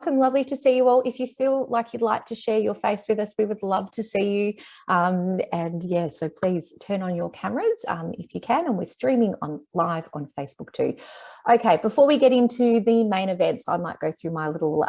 welcome. Lovely to see you all. If you feel like you'd like to share your face with us, we would love to see you. And yeah, so please turn on your cameras if you can. And we're streaming live on Facebook too. Okay, before we get into the main events, I might go through my little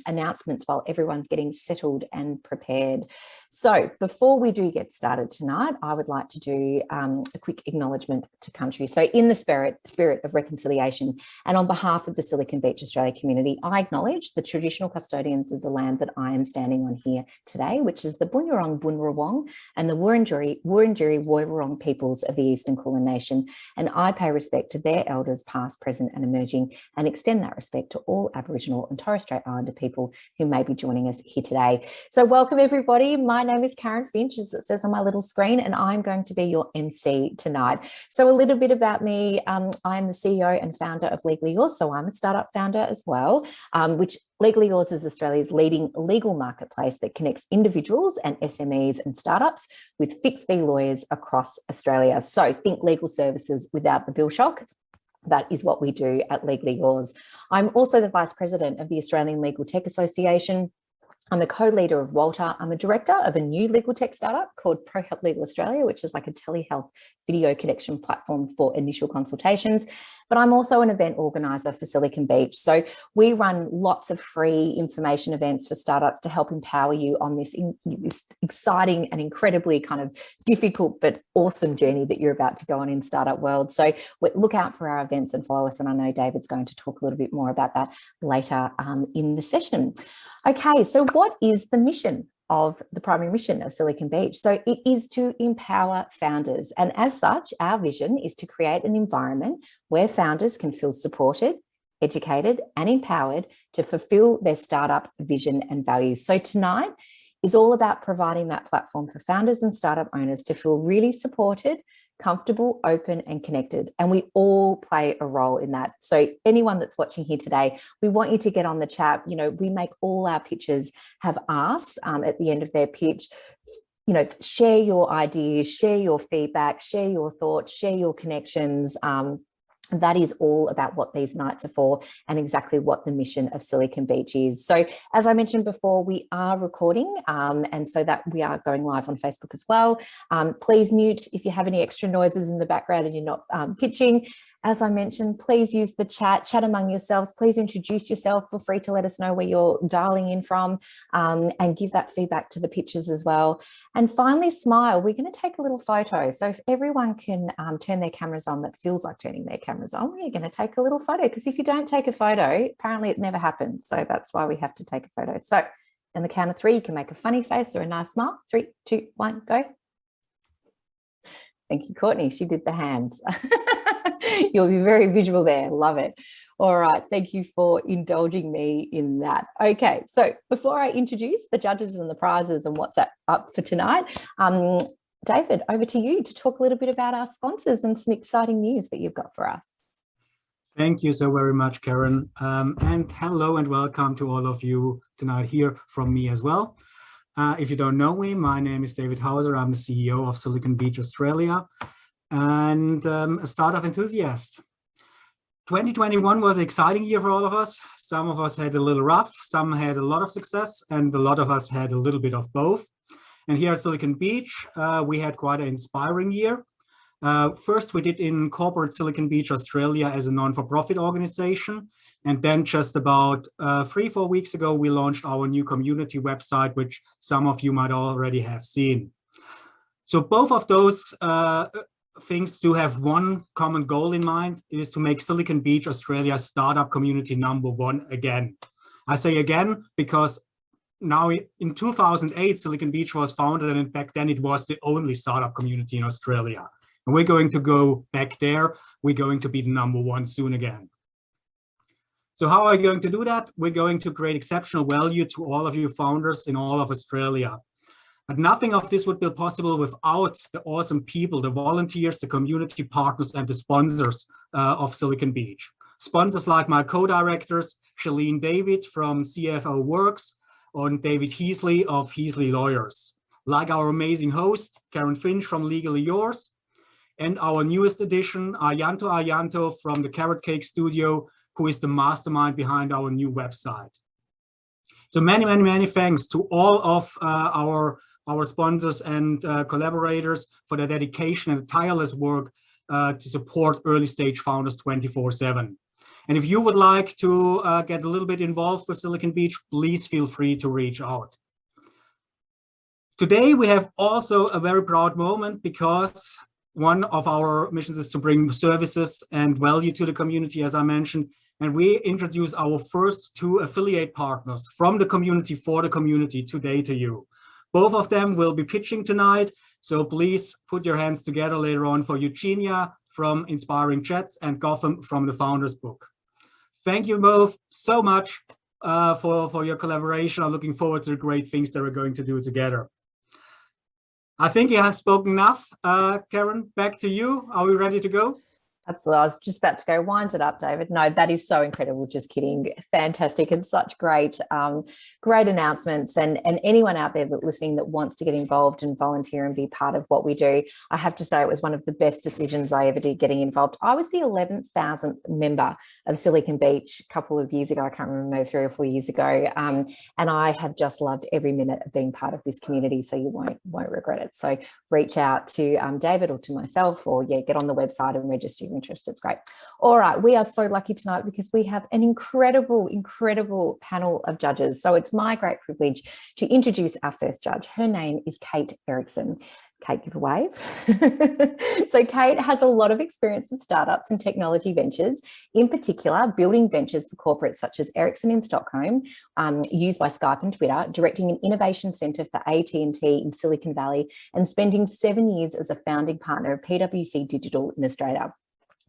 announcements while everyone's getting settled and prepared. So before we do get started tonight, I would like to do a quick acknowledgement to country. So in the spirit of reconciliation and on behalf of the Silicon Beach Australia community, I acknowledge the traditional custodians of the land that I am standing on here today, which is the Bunurong Bunrawong and the Wurundjeri Woiwurrung peoples of the Eastern Kulin Nation. And I pay respect to their elders past, present and emerging, and extend that respect to all Aboriginal and Torres Strait Islander people who may be joining us here today. So welcome everybody. My name is Karen Finch, as it says on my little screen, and I'm going to be your MC tonight. So a little bit about me. I'm the CEO and founder of Legally Yours, so I'm a startup founder as well, which Legally Yours is Australia's leading legal marketplace that connects individuals and SMEs and startups with fixed fee lawyers across Australia. So think legal services without the bill shock. That is what we do at Legally Yours. I'm also the Vice President of the Australian Legal Tech Association. I'm a co-leader of Walter. I'm a director of a new legal tech startup called ProHelp Legal Australia, which is like a telehealth video connection platform for initial consultations. But I'm also an event organizer for Silicon Beach. So we run lots of free information events for startups to help empower you on this exciting and incredibly kind of difficult but awesome journey that you're about to go on in startup world. So look out for our events and follow us. And I know David's going to talk a little bit more about that later in the session. Okay, so what is the mission of the primary mission of Silicon Beach? So it is to empower founders. And as such, our vision is to create an environment where founders can feel supported, educated, and empowered to fulfill their startup vision and values. So tonight is all about providing that platform for founders and startup owners to feel really supported, comfortable, open and connected. And we all play a role in that. So anyone that's watching here today, we want you to get on the chat. You know, we make all our pitches have asks at the end of their pitch. You know, share your ideas, share your feedback, share your thoughts, share your connections. That is all about what these nights are for and exactly what the mission of Silicon Beach is. So as I mentioned before, we are recording and so that we are going live on Facebook as well. Please mute if you have any extra noises in the background and you're not pitching. As I mentioned, please use the chat among yourselves. Please introduce yourself. Feel free to let us know where you're dialing in from and give that feedback to the pitches as well. And finally, smile. We're going to take a little photo. So if everyone can turn their cameras on that feels like turning their cameras on, we're going to take a little photo, because if you don't take a photo, apparently it never happens. So that's why we have to take a photo. So on the count of three, you can make a funny face or a nice smile. 3, 2, 1, go. Thank you, Courtney. She did the hands. You'll be very visual there. Love it. All right. Thank you for indulging me in that. Okay. So before I introduce the judges and the prizes and what's up for tonight, David, over to you to talk a little bit about our sponsors and some exciting news that you've got for us. Thank you so very much, Karen. And hello and welcome to all of you tonight here from me as well. If you don't know me, my name is David Hauser. I'm the CEO of Silicon Beach Australia and a startup enthusiast. 2021 was an exciting year for all of us. Some of us had a little rough, some had a lot of success, and a lot of us had a little bit of both. And here at Silicon Beach, we had quite an inspiring year. First, we did incorporate Silicon Beach Australia as a non-for-profit organization. And then just about 3-4 weeks ago, we launched our new community website, which some of you might already have seen. So both of those things do have one common goal in mind, is to make Silicon Beach Australia startup community #1 again. I say again because now in 2008, Silicon Beach was founded, and back then it was the only startup community in Australia. And we're going to go back there. We're going to be the #1 soon again. So how are we going to do that? We're going to create exceptional value to all of you founders in all of Australia. But nothing of this would be possible without the awesome people, the volunteers, the community partners, and the sponsors of Silicon Beach. Sponsors like my co-directors, Shalene David from CFO Works, and David Heasley of Heasley Lawyers. Like our amazing host, Karen Finch from Legally Yours, and our newest addition, Ajinkya from the Carrot Cake Studio, who is the mastermind behind our new website. So many thanks to all of our sponsors and collaborators for their dedication and tireless work to support early stage founders 24/7. And if you would like to get a little bit involved with Silicon Beach, please feel free to reach out. Today, we have also a very proud moment because one of our missions is to bring services and value to the community, as I mentioned, and we introduce our first 2 affiliate partners from the community for the community today to you. Both of them will be pitching tonight, so please put your hands together later on for Eugenia from Inspiring Chats and Goutham from the Founders Book. Thank you both so much for your collaboration. I'm looking forward to the great things that we're going to do together. I think you have spoken enough. Karen, back to you. Are we ready to go? Absolutely. I was just about to go, wind it up, David. No, that is so incredible. Just kidding. Fantastic. And such great announcements. And anyone out there that listening that wants to get involved and volunteer and be part of what we do, I have to say it was one of the best decisions I ever did getting involved. I was the 11,000th member of Silicon Beach a couple of years ago. I can't remember, maybe 3 or 4 years ago. And I have just loved every minute of being part of this community. So you won't regret it. So reach out to David or to myself, or get on the website and register your interest. It's great. All right, we are so lucky tonight because we have an incredible panel of judges. So it's my great privilege to introduce our first judge. Her name is Kate Erickson. Kate, give a wave. So Kate has a lot of experience with startups and technology ventures, in particular building ventures for corporates such as Ericsson in Stockholm, used by Skype and Twitter, directing an innovation centre for AT&T in Silicon Valley, and spending 7 years as a founding partner of PwC Digital in Australia.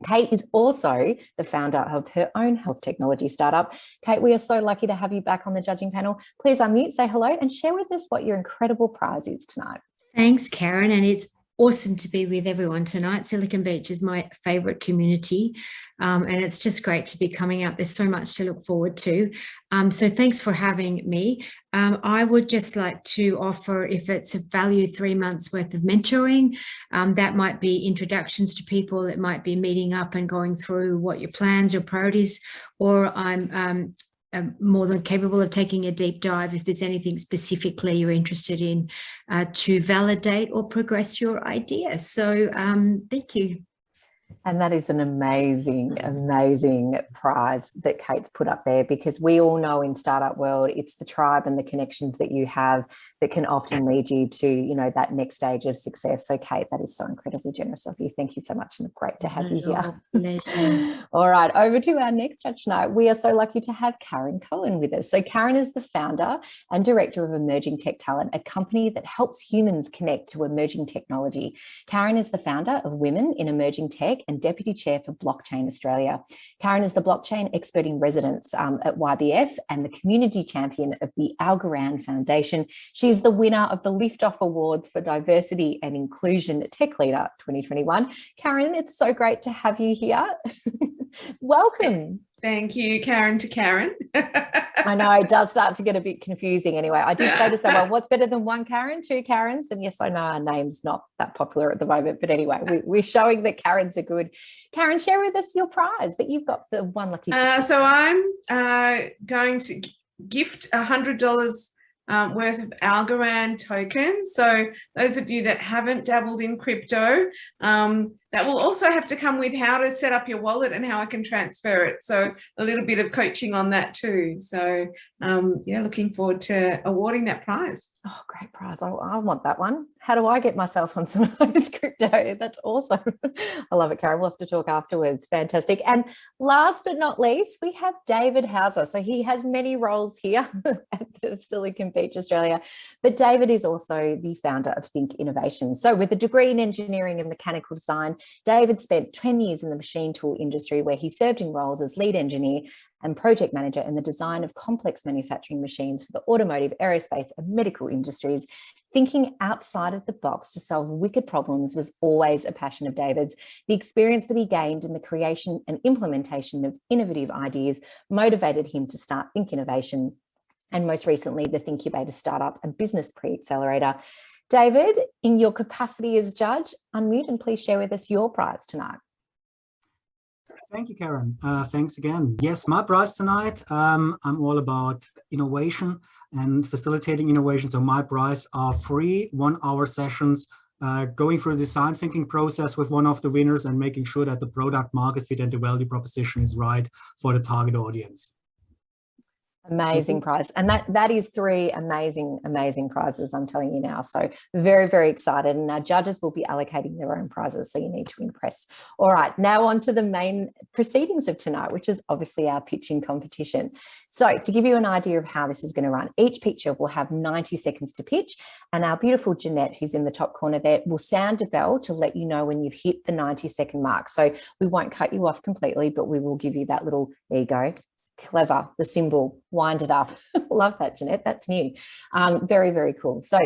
Kate is also the founder of her own health technology startup. Kate, we are so lucky to have you back on the judging panel. Please unmute, say hello, and share with us what your incredible prize is tonight. Thanks, Karen, and it's awesome to be with everyone tonight. Silicon Beach is my favourite community, and it's just great to be coming out. There's so much to look forward to. So thanks for having me. I would just like to offer, if it's a value, 3 months worth of mentoring. That might be introductions to people. It might be meeting up and going through what your plans or priorities, or I'm more than capable of taking a deep dive if there's anything specifically you're interested in to validate or progress your idea. So thank you. And that is an amazing prize that Kate's put up there, because we all know in startup world, it's the tribe and the connections that you have that can often lead you to, that next stage of success. So Kate, that is so incredibly generous of you. Thank you so much, and great to have you here. All right, over to our next judge tonight. We are so lucky to have Karen Cohen with us. So Karen is the founder and director of Emerging Tech Talent, a company that helps humans connect to emerging technology. Karen is the founder of Women in Emerging Tech and Deputy Chair for Blockchain Australia. Karen is the blockchain expert in residence at YBF and the community champion of the Algos Foundation. She's the winner of the Liftoff Awards for Diversity and Inclusion Tech Leader 2021. Karen, it's so great to have you here. Welcome. Thank you, Karen to Karen. I know it does start to get a bit confusing anyway. I did say to someone, what's better than 1 Karen, 2 Karens? And yes, I know our name's not that popular at the moment, but anyway, we're showing that Karens are good. Karen, share with us your prize that you've got, the one lucky. So I'm going to gift $100 worth of Algorand tokens. So those of you that haven't dabbled in crypto, that will also have to come with how to set up your wallet and how I can transfer it. So a little bit of coaching on that too. So yeah, looking forward to awarding that prize. Oh, great prize. I want that one. How do I get myself on some of those crypto? That's awesome. I love it, Karen. We'll have to talk afterwards. Fantastic. And last but not least, we have David Hauser. So he has many roles here at the Silicon Beach, Australia, but David is also the founder of Think Innovation. So with a degree in engineering and mechanical design, David spent 10 years in the machine tool industry, where he served in roles as lead engineer and project manager in the design of complex manufacturing machines for the automotive, aerospace and medical industries. Thinking outside of the box to solve wicked problems was always a passion of David's. The experience that he gained in the creation and implementation of innovative ideas motivated him to start Think Innovation, and most recently the Thinkubator startup and business pre-accelerator. David, in your capacity as judge, unmute and please share with us your prize tonight. Thank you, Karen. Thanks again. Yes, my prize tonight, I'm all about innovation and facilitating innovation. So my prize are free 1-hour sessions going through the design thinking process with one of the winners and making sure that the product market fit and the value proposition is right for the target audience. Amazing prize. And that is 3 amazing prizes, I'm telling you now. So very, very excited. And our judges will be allocating their own prizes, so you need to impress. All right, now on to the main proceedings of tonight, which is obviously our pitching competition. So to give you an idea of how this is going to run, each pitcher will have 90 seconds to pitch, and our beautiful Jeanette, who's in the top corner there, will sound a bell to let you know when you've hit the 90-second mark. So we won't cut you off completely, but we will give you that little, there you go. Clever, the symbol, wind it up. Love that, Jeanette. That's new. Very, very cool. So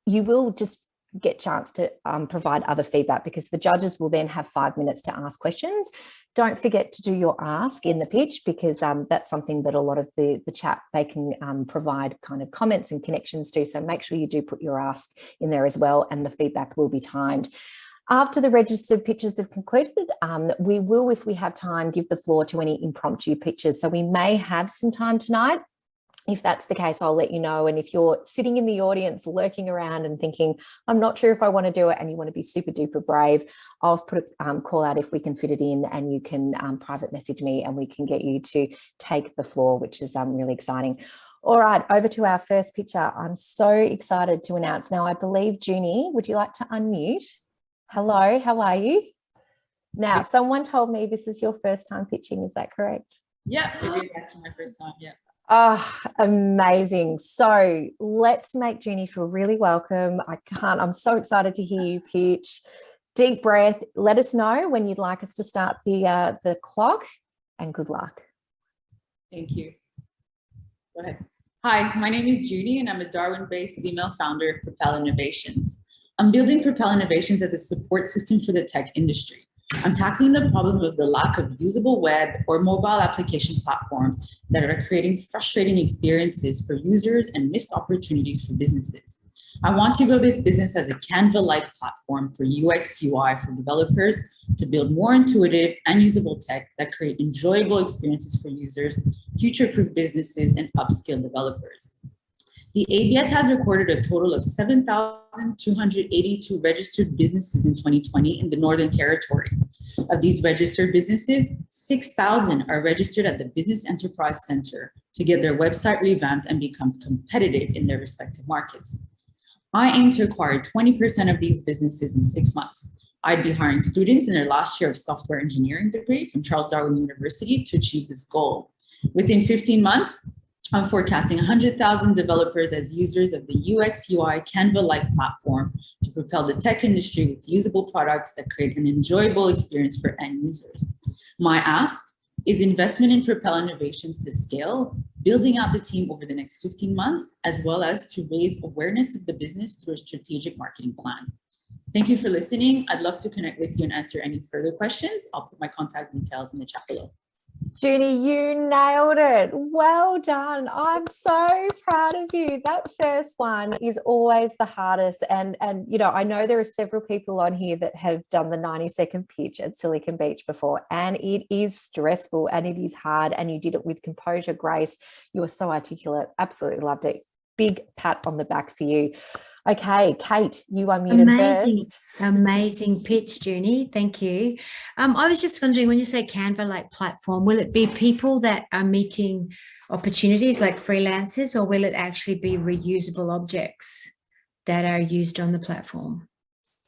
you will just get a chance to provide other feedback, because the judges will then have 5 minutes to ask questions. Don't forget to do your ask in the pitch, because that's something that a lot of the chat, they can provide kind of comments and connections to. So make sure you do put your ask in there as well, and the feedback will be timed. After the registered pitches have concluded, we will, if we have time, give the floor to any impromptu pitches. So we may have some time tonight. If that's the case, I'll let you know. And if you're sitting in the audience, lurking around and thinking, I'm not sure if I want to do it, and you want to be super duper brave, I'll put a call out if we can fit it in, and you can private message me and we can get you to take the floor, which is really exciting. All right, over to our first pitcher. I'm so excited to announce now, I believe, Junie, would you like to unmute? Hello, how are you? Now, someone told me this is your first time pitching, is that correct? Yeah, it is actually my first time, yeah. Oh, amazing. So let's make Junie feel really welcome. I'm so excited to hear you pitch. Deep breath. Let us know when you'd like us to start the clock, and good luck. Thank you. Go ahead. Hi, my name is Junie, and I'm a Darwin-based female founder of Propel Innovations. I'm building Propel Innovations as a support system for the tech industry. I'm tackling the problem of the lack of usable web or mobile application platforms that are creating frustrating experiences for users and missed opportunities for businesses. I want to grow this business as a Canva-like platform for UX UI for developers to build more intuitive and usable tech that create enjoyable experiences for users, future-proof businesses, and upskill developers. The ABS has recorded a total of 7,282 registered businesses in 2020 in the Northern Territory. Of these registered businesses, 6,000 are registered at the Business Enterprise Center to get their website revamped and become competitive in their respective markets. I aim to acquire 20% of these businesses in 6 months. I'd be hiring students in their last year of software engineering degree from Charles Darwin University to achieve this goal. Within 15 months, I'm forecasting 100,000 developers as users of the UX UI Canva-like platform to propel the tech industry with usable products that create an enjoyable experience for end users. My ask is investment in Propel Innovations to scale, building out the team over the next 15 months, as well as to raise awareness of the business through a strategic marketing plan. Thank you for listening. I'd love to connect with you and answer any further questions. I'll put my contact details in the chat below. Junie, you nailed it. Well done. I'm so proud of you. That first one is always the hardest. And you know, I know there are several people on here that have done the 90-second pitch at Silicon Beach before, and it is stressful and it is hard, and you did it with composure, grace. You were so articulate. Absolutely loved it. Big pat on the back for you. Okay, Kate, you are muted first. Amazing pitch, Junie. Thank you. I was just wondering, when you say Canva-like platform, will it be people that are meeting opportunities like freelancers, or will it actually be reusable objects that are used on the platform?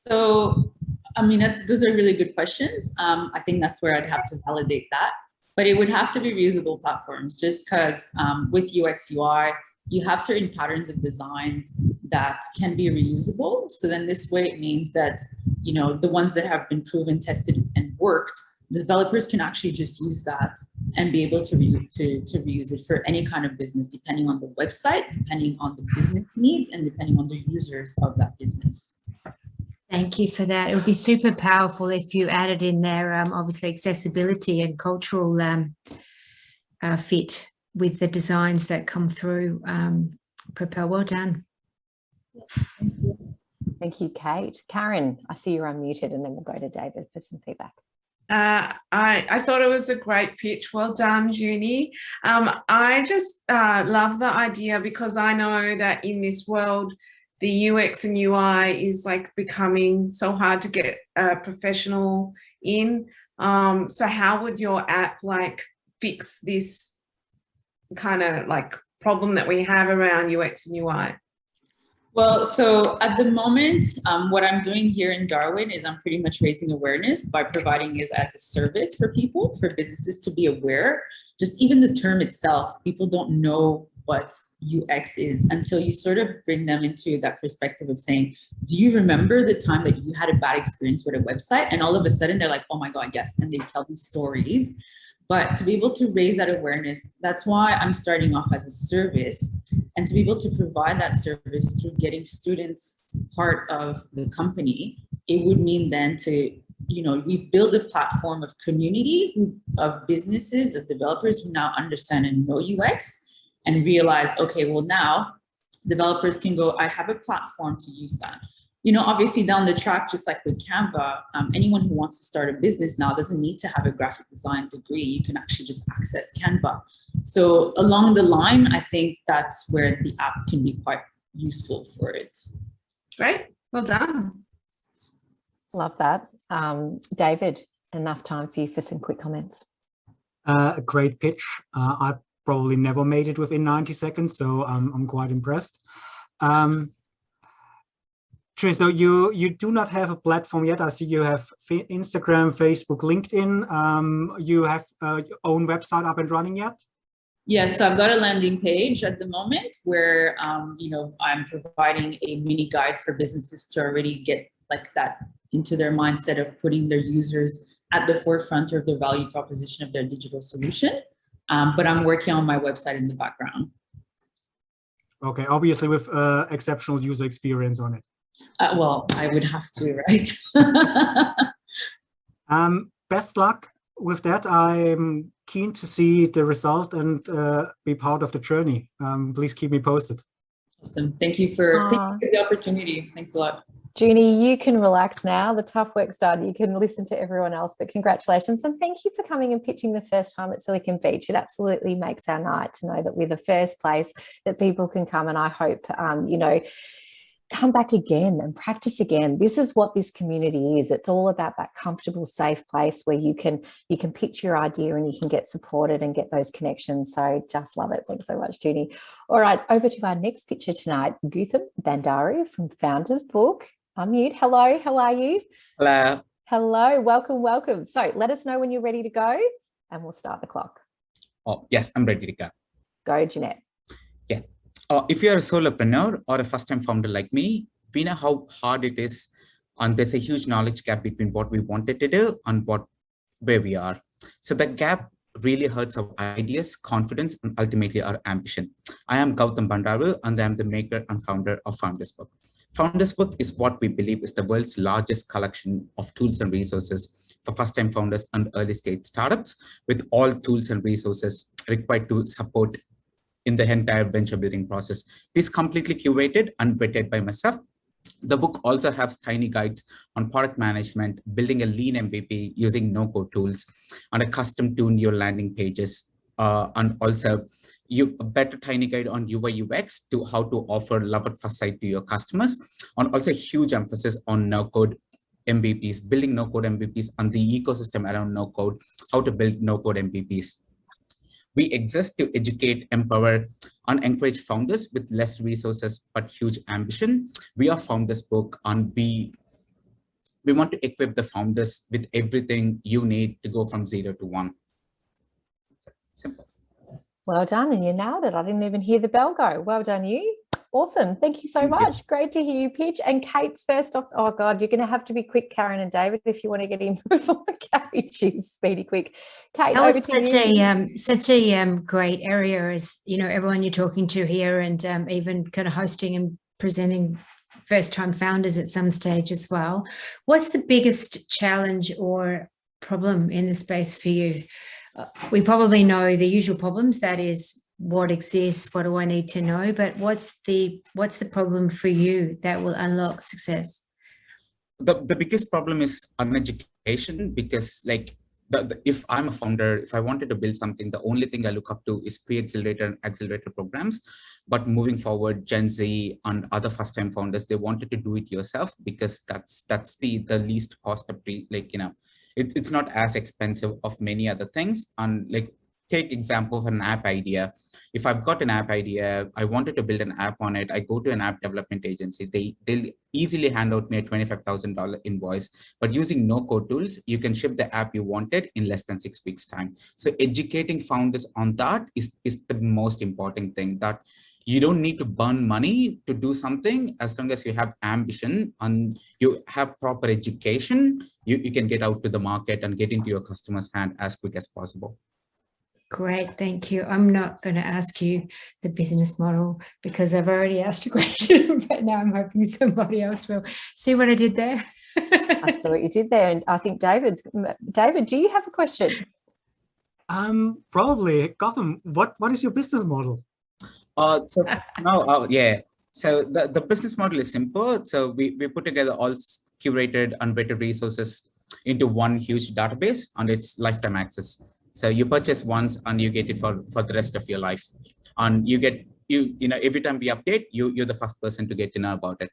So, I mean, those are really good questions. I think that's where I'd have to validate that. But it would have to be reusable platforms, just because with UX UI, you have certain patterns of designs that can be reusable. So then this way it means that, you know, the ones that have been proven, tested, and worked, developers can actually just use that and be able to reuse it for any kind of business, depending on the website, depending on the business needs, and depending on the users of that business. Thank you for that. It would be super powerful if you added in there, obviously, accessibility and cultural fit with the designs that come through Propel. Well done. Thank you. Thank you, Kate. Karen, I see you're unmuted, and then we'll go to David for some feedback. I thought it was a great pitch. Well done, Junie. I just love the idea because I know that in this world, the UX and UI is like becoming so hard to get a professional in. So how would your app like fix this kind of like problem that we have around UX and UI? Well, so at the moment, what I'm doing here in Darwin is I'm pretty much raising awareness by providing it as a service for people, for businesses to be aware. Just even the term itself, people don't know what UX is until you sort of bring them into that perspective of saying, do you remember the time that you had a bad experience with a website? And all of a sudden they're like, oh my God, yes. And they tell these stories. But to be able to raise that awareness, that's why I'm starting off as a service. And to be able to provide that service through getting students part of the company, it would mean then to, we build a platform of community, of businesses, of developers who now understand and know UX and realize, okay, well now developers can go, I have a platform to use that. Obviously down the track, just like with Canva, anyone who wants to start a business now doesn't need to have a graphic design degree. You can actually just access Canva. So along the line, I think that's where the app can be quite useful for it. Great, well done. Love that. David, enough time for you for some quick comments. A great pitch. I probably never made it within 90 seconds, so I'm quite impressed. So you do not have a platform yet. I see you have Instagram, Facebook, LinkedIn. You have your own website up and running yet? Yes, so I've got a landing page at the moment where I'm providing a mini guide for businesses to already get like that into their mindset of putting their users at the forefront of the value proposition of their digital solution. But I'm working on my website in the background. Okay, obviously with exceptional user experience on it. Well, I would have to, right? Best luck with that. I'm keen to see the result and be part of the journey. Please keep me posted. Awesome. Thank you for the opportunity. Thanks a lot. Junie, you can relax now. The tough work's done. You can listen to everyone else, but congratulations. And thank you for coming and pitching the first time at Silicon Beach. It absolutely makes our night to know that we're the first place that people can come. And I hope, come back again and practice again. This is what this community is. It's all about that comfortable, safe place where you can pitch your idea and you can get supported and get those connections. So just love it. Thanks so much, Junie. All right, over to our next picture tonight, Goutham Bandaru from Founders Book. Unmute. Hello, how are you? Hello. Hello, welcome. So let us know when you're ready to go and we'll start the clock. Oh, yes, I'm ready to go. Go, Jeanette. Yeah. If you're a solopreneur or a first-time founder like me, we know how hard it is, and there's a huge knowledge gap between what we wanted to do and where we are. So the gap really hurts our ideas, confidence, and ultimately our ambition. I am Goutham Bandaru, and I am the maker and founder of Founders Book. Founders Book is what we believe is the world's largest collection of tools and resources for first-time founders and early-stage startups, with all tools and resources required to support in the entire venture building process. It is completely curated and vetted by myself. The book also has tiny guides on product management, building a lean MVP using no-code tools, and a custom tune your landing pages, and also a better tiny guide on UI UX to how to offer love at first sight to your customers, and also a huge emphasis on no-code MVPs, building no-code MVPs and the ecosystem around no-code, how to build no-code MVPs. We exist to educate, empower, and encourage founders with less resources but huge ambition. We are Founders Book, and we want to equip the founders with everything you need to go from 0 to 1. Simple. Well done, and you nailed it. I didn't even hear the bell go. Well done, you. Awesome. Thank you so much. Great to hear you pitch. And Kate's first off. Oh, God, you're going to have to be quick, Karen and David, if you want to get in before Kate. She's speedy quick. Kate, over to you. Such a great area, as everyone you're talking to here, and even kind of hosting and presenting first-time founders at some stage as well. What's the biggest challenge or problem in the space for you? We probably know the usual problems, that is, what exists, what do I need to know, but what's the problem for you that will unlock success? the biggest problem is uneducation, because like if I'm a founder, if I wanted to build something, the only thing I look up to is pre-accelerator and accelerator programs. But moving forward, Gen Z and other first-time founders, they wanted to do it yourself, because that's the least cost of it's not as expensive of many other things. And like, take example of an app idea. If I've got an app idea, I wanted to build an app on it, I go to an app development agency, they'll easily hand out me a $25,000 invoice. But using no-code tools, you can ship the app you wanted in less than 6 weeks time. So educating founders on that is the most important thing, that you don't need to burn money to do something. As long as you have ambition and you have proper education, you can get out to the market and get into your customer's hand as quick as possible. Great, thank you. I'm not going to ask you the business model because I've already asked a question, but now I'm hoping somebody else will. See what I did there? I saw what you did there, and I think David, do you have a question? Probably. Goutham, what is your business model? Yeah. So the business model is simple. So we put together all curated and vetted resources into one huge database, and it's lifetime access. So you purchase once and you get it for the rest of your life. And you get, every time we update, you're the first person to get to know about it.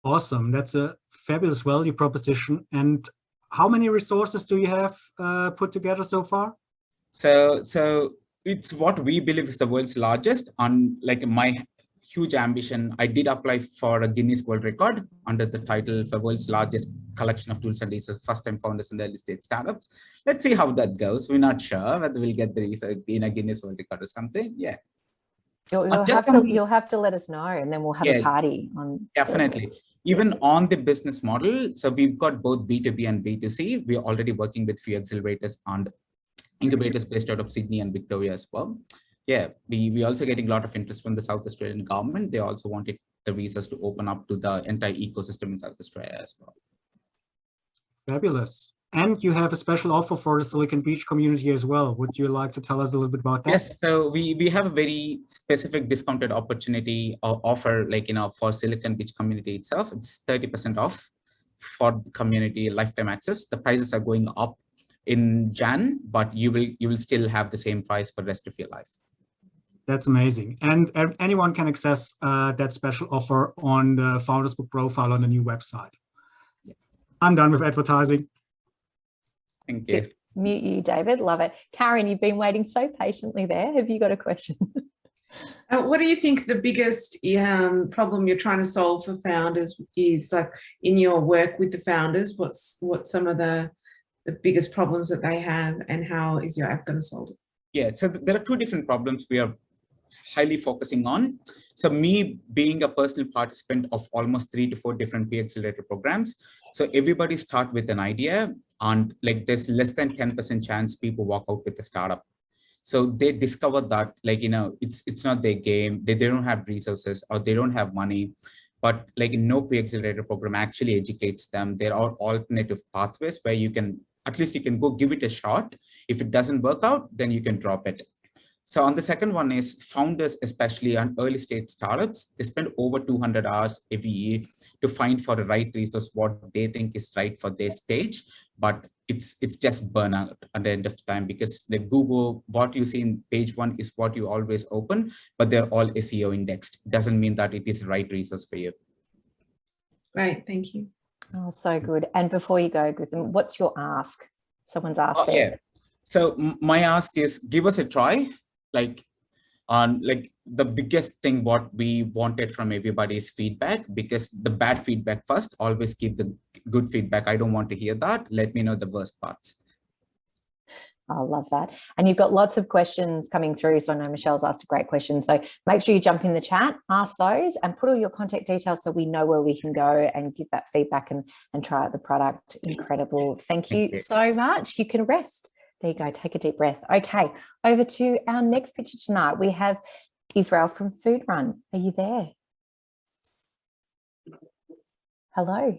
Awesome. That's a fabulous value proposition. And how many resources do you have put together so far? So it's what we believe is the world's largest. And like my huge ambition, I did apply for a Guinness World Record under the title for world's largest collection of tools and resources, first-time founders and early stage startups. Let's see how that goes. We're not sure whether we'll get the Guinness World Record or something. Yeah. You'll have to let us know, and then we'll have a party on. Definitely. Even on the business model, so we've got both B2B and B2C. We're already working with few accelerators and incubators based out of Sydney and Victoria as well. Yeah, we also getting a lot of interest from the South Australian government. They also wanted the visas to open up to the entire ecosystem in South Australia as well. Fabulous. And you have a special offer for the Silicon Beach community as well. Would you like to tell us a little bit about that? Yes, so we have a very specific discounted opportunity or offer, for Silicon Beach community itself. It's 30% off for the community lifetime access. The prices are going up in Jan, but you will still have the same price for the rest of your life. That's amazing. And anyone can access that special offer on the Founders Book profile on the new website. Yeah. I'm done with advertising. Thank you. Mute you, David. Love it. Karen, you've been waiting so patiently there. Have you got a question? What do you think the biggest problem you're trying to solve for founders is, like in your work with the founders? What's some of the biggest problems that they have, and how is your app going to solve it? Yeah, so there are two different problems we are highly focusing on. So me being a personal participant of almost 3 to 4 different P-accelerator programs. So everybody start with an idea, and like there's less than 10% chance people walk out with a startup. So they discover that it's not their game. They don't have resources or they don't have money. But like no P-accelerator program actually educates them. There are alternative pathways where you can go give it a shot. If it doesn't work out, then you can drop it. So on the second one is founders, especially on early stage startups, they spend over 200 hours every year to find for the right resource what they think is right for their stage. But it's just burnout at the end of the time, because the Google, what you see in page 1 is what you always open, but they're all SEO indexed. Doesn't mean that it is the right resource for you. Great, thank you. Oh, so good. And before you go, Goutham, what's your ask? Someone's asked there. Yeah. So my ask is give us a try. The biggest thing what we wanted from everybody is feedback, because the bad feedback first, always keep the good feedback. I don't want to hear that. Let me know the worst parts. I love that. And you've got lots of questions coming through. So I know Michelle's asked a great question. So make sure you jump in the chat, ask those, and put all your contact details so we know where we can go and give that feedback and try out the product. Incredible. Thank you so much. You can rest. There you go. Take a deep breath. Okay, over to our next picture tonight. We have Israel from Food Run. Are you there? Hello.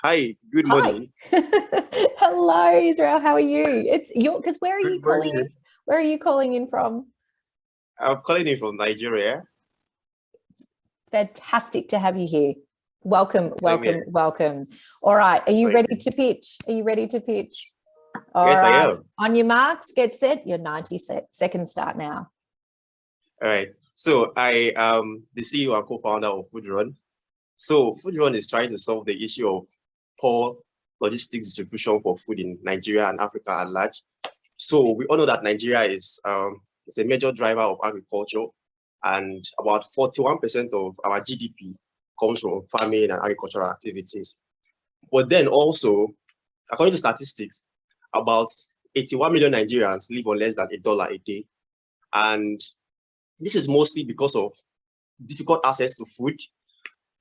Hi, good morning. Hello, Israel. How are you? It's your, because where are you calling in? Where are you calling in from? I'm calling in from Nigeria. Fantastic to have you here. Welcome, Same welcome, here. welcome. All right, are you Thank ready you. to pitch? Are you ready to pitch? All Yes, I right. am. On your marks, get set. Your 90-second start now. All right. So I am the CEO and co-founder of FoodRun. So FoodRun is trying to solve the issue of poor logistics distribution for food in Nigeria and Africa at large. So we all know that Nigeria is a major driver of agriculture, and about 41% of our GDP comes from farming and agricultural activities. But then also, according to statistics, about 81 million Nigerians live on less than $1 a day. And this is mostly because of difficult access to food,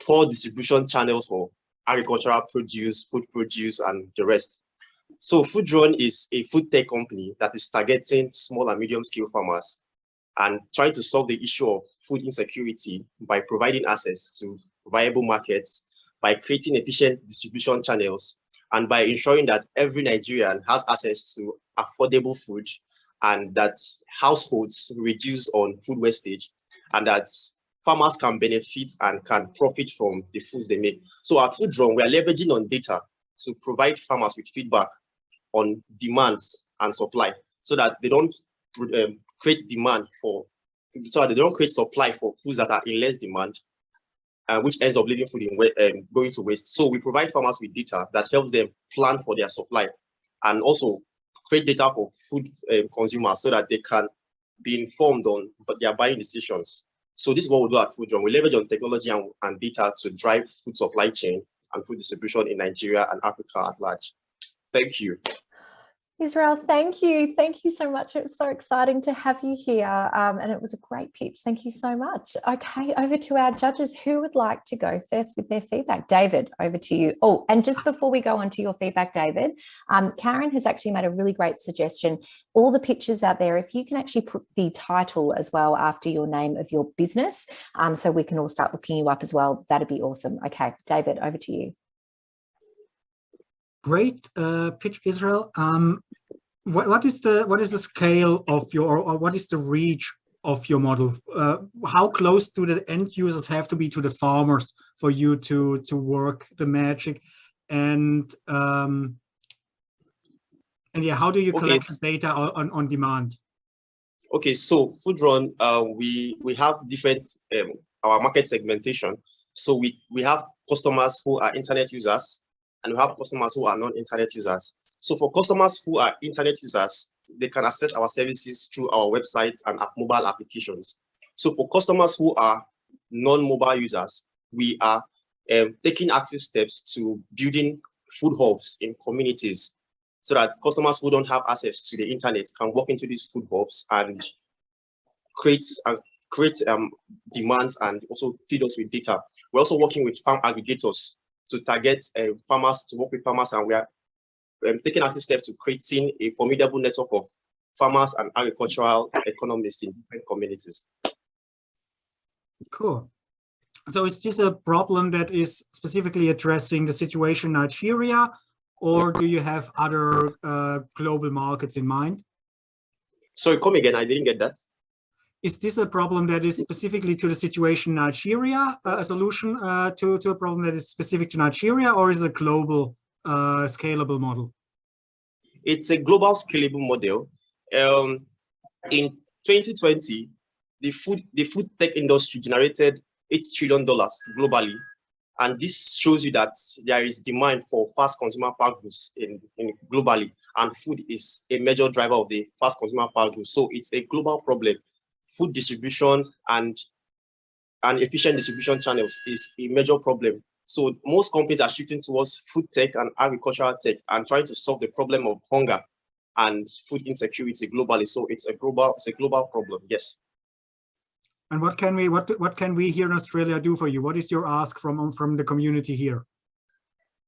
poor distribution channels for agricultural produce, food produce, and the rest. So FoodRun is a food tech company that is targeting small and medium scale farmers and trying to solve the issue of food insecurity by providing access to viable markets, by creating efficient distribution channels, and by ensuring that every Nigerian has access to affordable food, and that households reduce on food wastage, and that farmers can benefit and can profit from the foods they make. So at FoodRun, we are leveraging on data to provide farmers with feedback on demands and supply, so that they don't create demand for, so that they don't create supply for foods that are in less demand, which ends up leaving food in going to waste. So we provide farmers with data that helps them plan for their supply, and also create data for food consumers so that they can be informed on their buying decisions. So this is what we do at FoodRun. We leverage on technology and data to drive food supply chain and food distribution in Nigeria and Africa at large. Thank you. Israel, thank you. Thank you so much. It was so exciting to have you here. And it was a great pitch. Thank you so much. Okay, over to our judges. Who would like to go first with their feedback? David, over to you. Oh, and just before we go on to your feedback, David, Karen has actually made a really great suggestion. All the pictures out there, if you can actually put the title as well after your name of your business, so we can all start looking you up as well, that'd be awesome. Okay, David, over to you. Great pitch, Israel. What is the scale of your, or what is the reach of your model? How close do the end users have to be to the farmers for you to work the magic? And yeah, how do you collect the data on demand? Okay, so FoodRun, we have different our market segmentation. So we have customers who are internet users, and we have customers who are non-internet users. So for customers who are internet users, they can access our services through our website and mobile applications. So for customers who are non-mobile users, we are taking active steps to building food hubs in communities, so that customers who don't have access to the internet can walk into these food hubs and create demands and also feed us with data. We're also working with farm aggregators to target farmers, to work with farmers, and we are taking active steps to creating a formidable network of farmers and agricultural economists in different communities. Cool. So is this a problem that is specifically addressing the situation in Nigeria, or do you have other global markets in mind? Sorry, come again, I didn't get that. Is this a problem that is specifically to the situation in Nigeria, a solution to a problem that is specific to Nigeria, or is it a global scalable model? It's a global scalable model. In 2020, the food tech industry generated $8 trillion globally. And this shows you that there is demand for fast consumer packaged goods in globally, and food is a major driver of the fast consumer packaged goods. So it's a global problem. Food distribution and efficient distribution channels is a major problem. So most companies are shifting towards food tech and agricultural tech and trying to solve the problem of hunger and food insecurity globally. So it's a global problem. Yes. And what can we here in Australia do for you? What is your ask from the community here?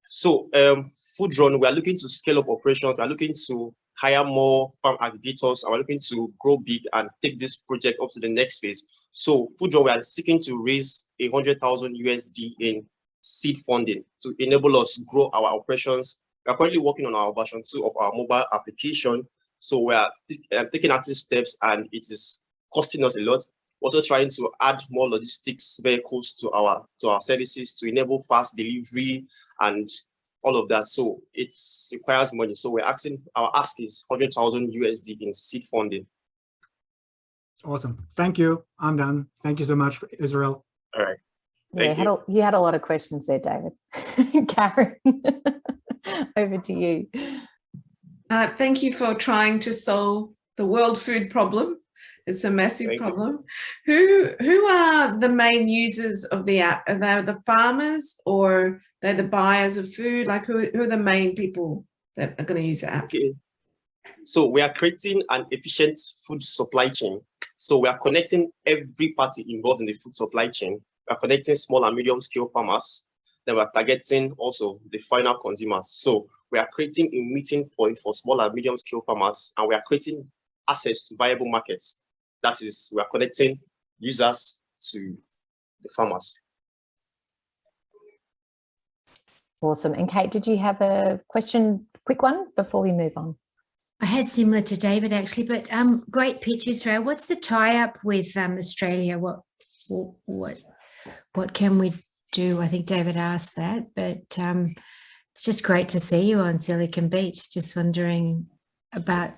So FoodRun, we are looking to scale up operations. We are looking to hire more farm aggregators. We are looking to grow big and take this project up to the next phase. So FoodRun, we are seeking to raise $100,000 USD in seed funding to enable us to grow our operations. We are currently working on our version 2 of our mobile application. So we are taking active steps, and it is costing us a lot. Also trying to add more logistics vehicles to our services to enable fast delivery and all of that. So it requires money. So our ask is 100,000 USD in seed funding. Awesome. Thank you. I'm done. Thank you so much, Israel. All right. Yeah, you had a lot of questions there, David. Karen, over to you. Thank you for trying to solve the world food problem. It's a massive problem. Who are the main users of the app? Are they the farmers or they're the buyers of food? Like who are the main people that are going to use the app? Okay. So we are creating an efficient food supply chain. So we are connecting every party involved in the food supply chain. We are connecting small and medium scale farmers. Then we are targeting also the final consumers. So we are creating a meeting point for small and medium scale farmers, and we are creating access to viable markets. That is, we are connecting users to the farmers. Awesome. And Kate, did you have a question, quick one, before we move on? I had similar to David actually, but great pitch, Israel. What's the tie-up with Australia? What can we do? I think David asked that, but it's just great to see you on Silicon Beach. Just wondering about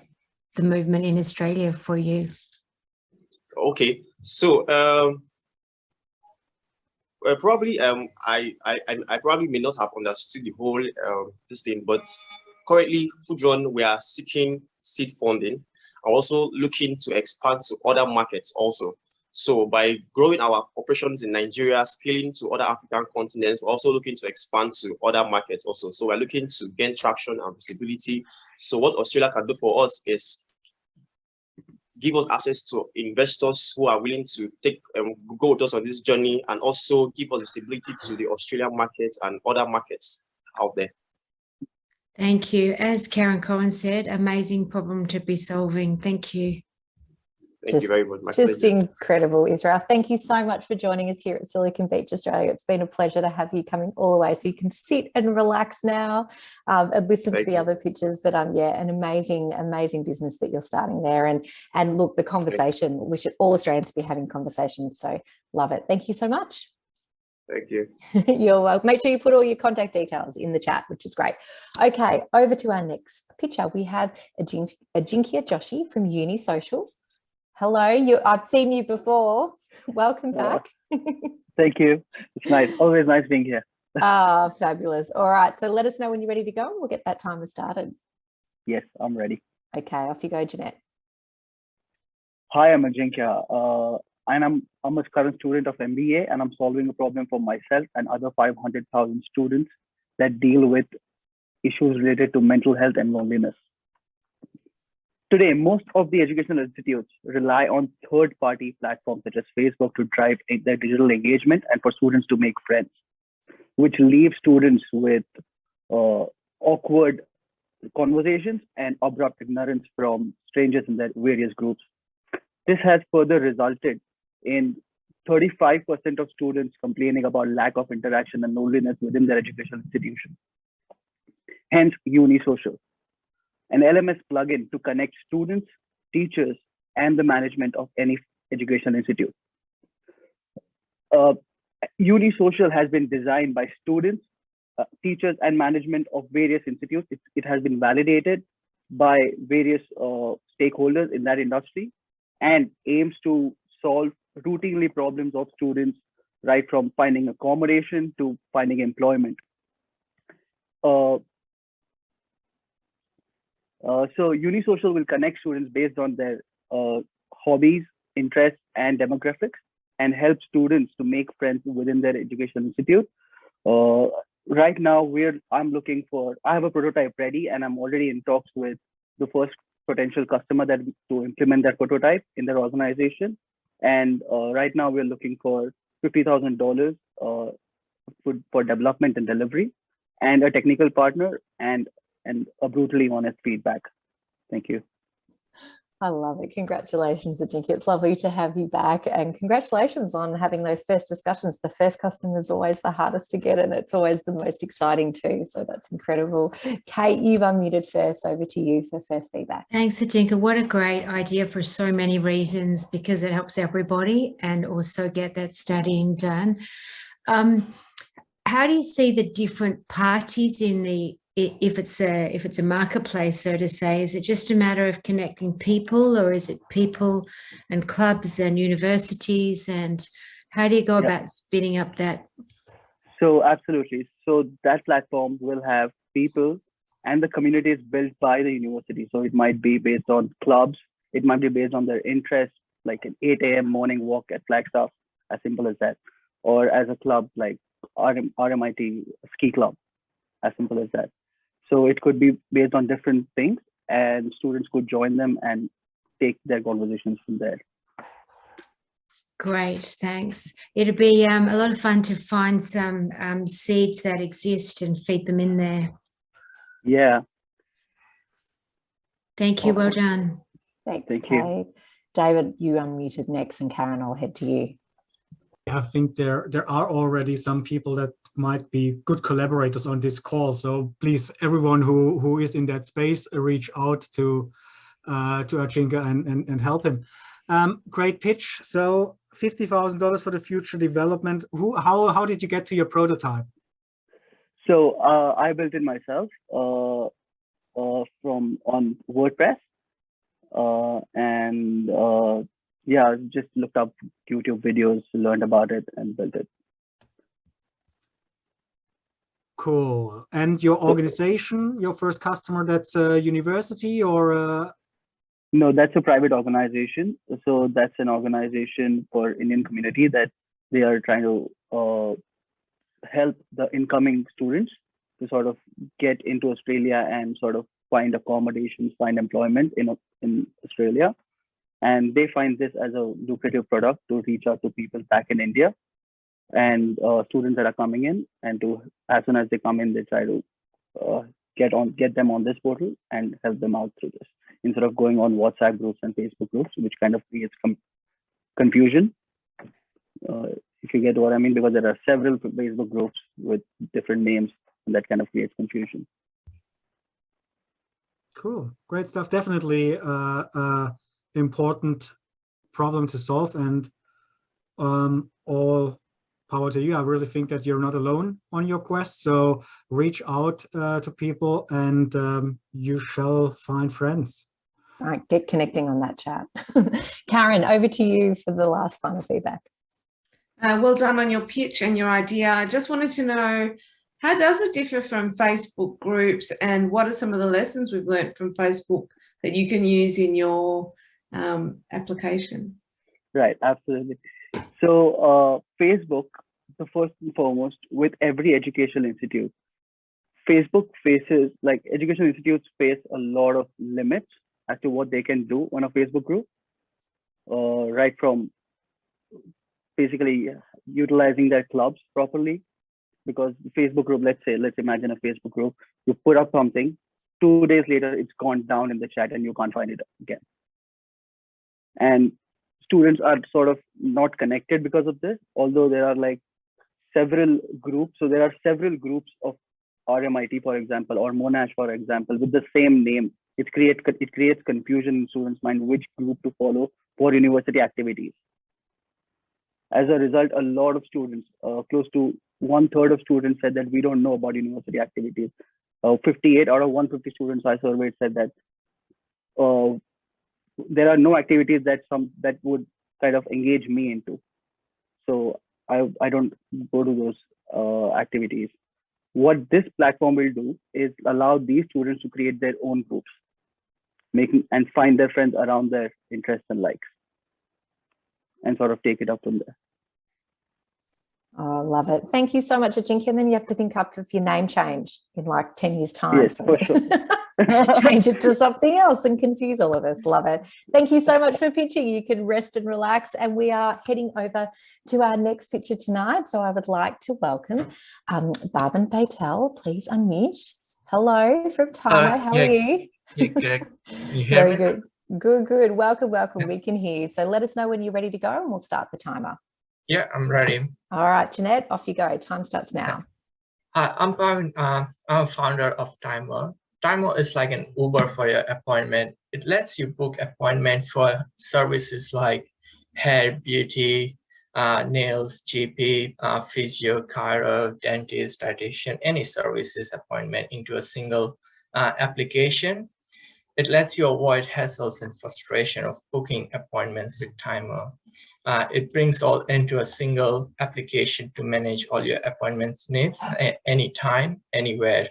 the movement in Australia for you. Okay, so probably I probably may not have understood the whole this thing, but currently Foodrun, we are seeking seed funding. I'm also looking to expand to other markets also. So by growing our operations in Nigeria, scaling to other African continents, we're also looking to expand to other markets also. So we're looking to gain traction and visibility. So what Australia can do for us is give us access to investors who are willing to go with us on this journey, and also give us visibility to the Australian market and other markets out there. Thank you. As Karen Cohen said, amazing problem to be solving. Thank you. Thank you very much. Just incredible, Israel. Thank you so much for joining us here at Silicon Beach, Australia. It's been a pleasure to have you coming all the way, so you can sit and relax now and listen to the other pitches. But yeah, an amazing business that you're starting there. And look, the conversation, we should all Australians be having conversations. So love it. Thank you so much. Thank you. You're welcome. Make sure you put all your contact details in the chat, which is great. Okay, over to our next pitcher. We have Ajinkya Joshi from UniSocial. Hello, I've seen you before. Welcome back. Thank you. It's nice. Always nice being here. Ah, fabulous. All right, so let us know when you're ready to go and we'll get that timer started. Yes, I'm ready. Okay, off you go, Jeanette. Hi, I'm Ajinkya. And I'm a current student of MBA, and I'm solving a problem for myself and other 500,000 students that deal with issues related to mental health and loneliness. Today, most of the educational institutes rely on third-party platforms such as Facebook to drive their digital engagement and for students to make friends, which leaves students with awkward conversations and abrupt ignorance from strangers in their various groups. This has further resulted in 35% of students complaining about lack of interaction and loneliness within their educational institution. Hence, UniSocial, an LMS plugin to connect students, teachers, and the management of any educational institute. UniSocial has been designed by students, teachers, and management of various institutes. It has been validated by various stakeholders in that industry and aims to solve routinely problems of students, right from finding accommodation to finding employment. So UniSocial will connect students based on their hobbies, interests, and demographics, and help students to make friends within their educational institute. Right now, I have a prototype ready, and I'm already in talks with the first potential customer to implement that prototype in their organization. And right now, we're looking for $50,000 for development and delivery, and a technical partner and a brutally honest feedback. Thank you. I love it. Congratulations, Ajinkya. It's lovely to have you back, and congratulations on having those first discussions. The first customer is always the hardest to get, and it's always the most exciting too. So that's incredible. Kate, you've unmuted first. Over to you for first feedback. Thanks, Ajinkya. What a great idea for so many reasons, because it helps everybody and also get that studying done. How do you see the different parties in the, if it's a marketplace, so to say? Is it just a matter of connecting people, or is it people and clubs and universities? And how do you go about spinning up that? So absolutely. So that platform will have people and the community is built by the university. So it might be based on clubs. It might be based on their interests, like an 8 a.m. morning walk at Flagstaff, as simple as that. Or as a club like RMIT Ski Club, as simple as that. So it could be based on different things, and students could join them and take their conversations from there. Great, thanks. It'll be a lot of fun to find some seeds that exist and feed them in there. Yeah. Thank you, well done. Thanks, Thank Kate. you. David, you unmuted next, and Karen, I'll head to you. I think there are already some people that might be good collaborators on this call. So please, everyone who is in that space, reach out to Ajinkya and help him. Great pitch. So $50,000 for the future development. How did you get to your prototype? So I built it myself on WordPress, and yeah, just looked up YouTube videos, learned about it, and built it. Cool. And your organization, your first customer, that's a university or? No, that's a private organization. So that's an organization for Indian community that they are trying to help the incoming students to sort of get into Australia and sort of find accommodations, find employment in Australia. And they find this as a lucrative product to reach out to people back in India and students that are coming in, and to, as soon as they come in, they try to get them on this portal and help them out through this, instead of going on WhatsApp groups and Facebook groups, which kind of creates confusion. If you get what I mean, because there are several Facebook groups with different names, and that kind of creates confusion. Cool, great stuff. Definitely important problem to solve, and all power to you. I really think that you're not alone on your quest. So reach out to people, and you shall find friends. All right, get connecting on that chat. Karen, over to you for the last final feedback. Well done on your pitch and your idea. I just wanted to know, how does it differ from Facebook groups, and what are some of the lessons we've learned from Facebook that you can use in your application? Right, absolutely. So Facebook, the first and foremost, with every educational institute, Facebook faces, like, educational institutes face a lot of limits as to what they can do on a Facebook group, right from basically utilizing their clubs properly. Because the Facebook group, let's imagine a Facebook group, you put up something, 2 days later, it's gone down in the chat and you can't find it again. And students are sort of not connected because of this, although there are like several groups. So there are several groups of RMIT, for example, or Monash, for example, with the same name. It creates confusion in students' mind which group to follow for university activities. As a result, a lot of students, close to 1/3 of students, said that we don't know about university activities. 58 out of 150 students I surveyed said that there are no activities that would kind of engage me into. So I don't go to those activities. What this platform will do is allow these students to create their own groups, and find their friends around their interests and likes, and sort of take it up from there. Oh, love it. Thank you so much, Ajinkya. And then you have to think up if your name change in like 10 years' time. Yes, so for sure. change it to something else and confuse all of us. Love it. Thank you so much for pitching. You can rest and relax. And we are heading over to our next pitcher tonight. So I would like to welcome Bhavin Patel. Please unmute. Hello from TYMO. How are you? Yeah, good. Can you hear Very me? good. Good, good. Welcome, welcome. We can hear you. So let us know when you're ready to go and we'll start the timer. Yeah, I'm ready. All right, Jeanette, off you go. Time starts now. Hi, I'm Bhavin. I'm a founder of TYMO. TYMO is like an Uber for your appointment. It lets you book appointment for services like hair, beauty, nails, GP, physio, chiro, dentist, dietitian, any services appointment into a single application. It lets you avoid hassles and frustration of booking appointments with TYMO. It brings all into a single application to manage all your appointments needs anytime, anywhere.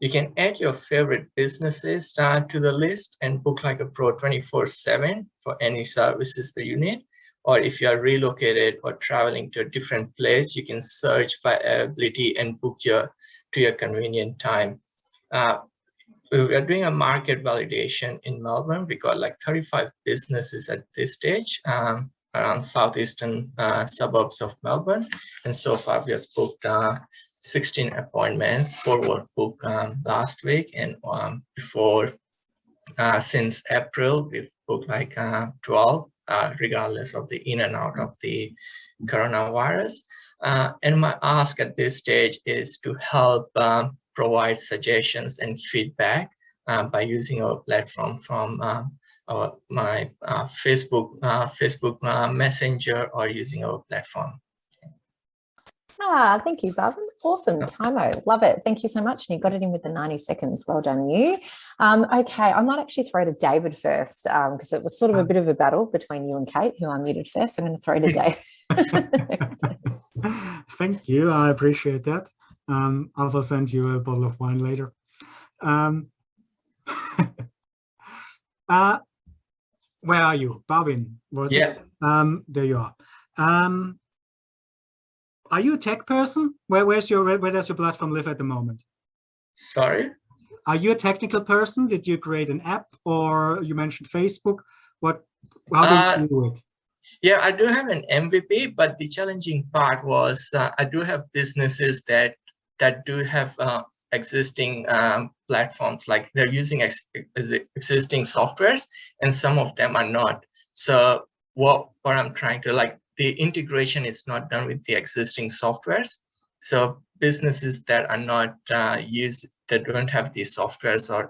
You can add your favorite businesses to the list and book like a pro 24/7 for any services that you need. Or if you are relocated or traveling to a different place, you can search by availability and book to your convenient time. We are doing a market validation in Melbourne. We got like 35 businesses at this stage around southeastern suburbs of Melbourne. And so far we have booked 16 appointments, 4 were booked last week. And since April, we've booked like 12, regardless of the in and out of the coronavirus. And my ask at this stage is to help provide suggestions and feedback by using our platform from my Facebook Messenger or using our platform. Thank you, Bhavin. Awesome. TYMO. Love it. Thank you so much. And you got it in with the 90 seconds. Well done, you. Okay, I might actually throw to David first because it was sort of a bit of a battle between you and Kate, who I muted first. I'm going to throw to David. Thank you. I appreciate that. I will send you a bottle of wine later. Where are you, Bhavin? It? There you are. Are you a tech person? Where does your platform live at the moment? Sorry? Are you a technical person? Did you create an app, or you mentioned Facebook? How do you do it? Yeah, I do have an MVP, but the challenging part was I do have businesses that do have existing platforms, like they're using existing softwares, and some of them are not. So what I'm trying to, like, the integration is not done with the existing softwares. So businesses that are not that don't have the softwares or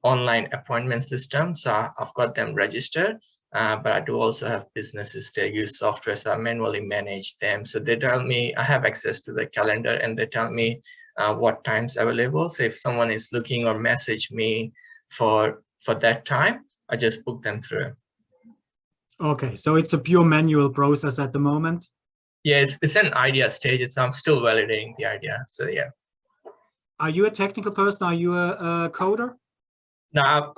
online appointment systems, I've got them registered. But I do also have businesses that use software, so I manually manage them. So they tell me, I have access to the calendar, and they tell me what time's available. So if someone is looking or message me for that time, I just book them through. Okay, so it's a pure manual process at the moment? Yeah, it's an idea stage. I'm still validating the idea, so yeah. Are you a technical person? Are you a coder? No,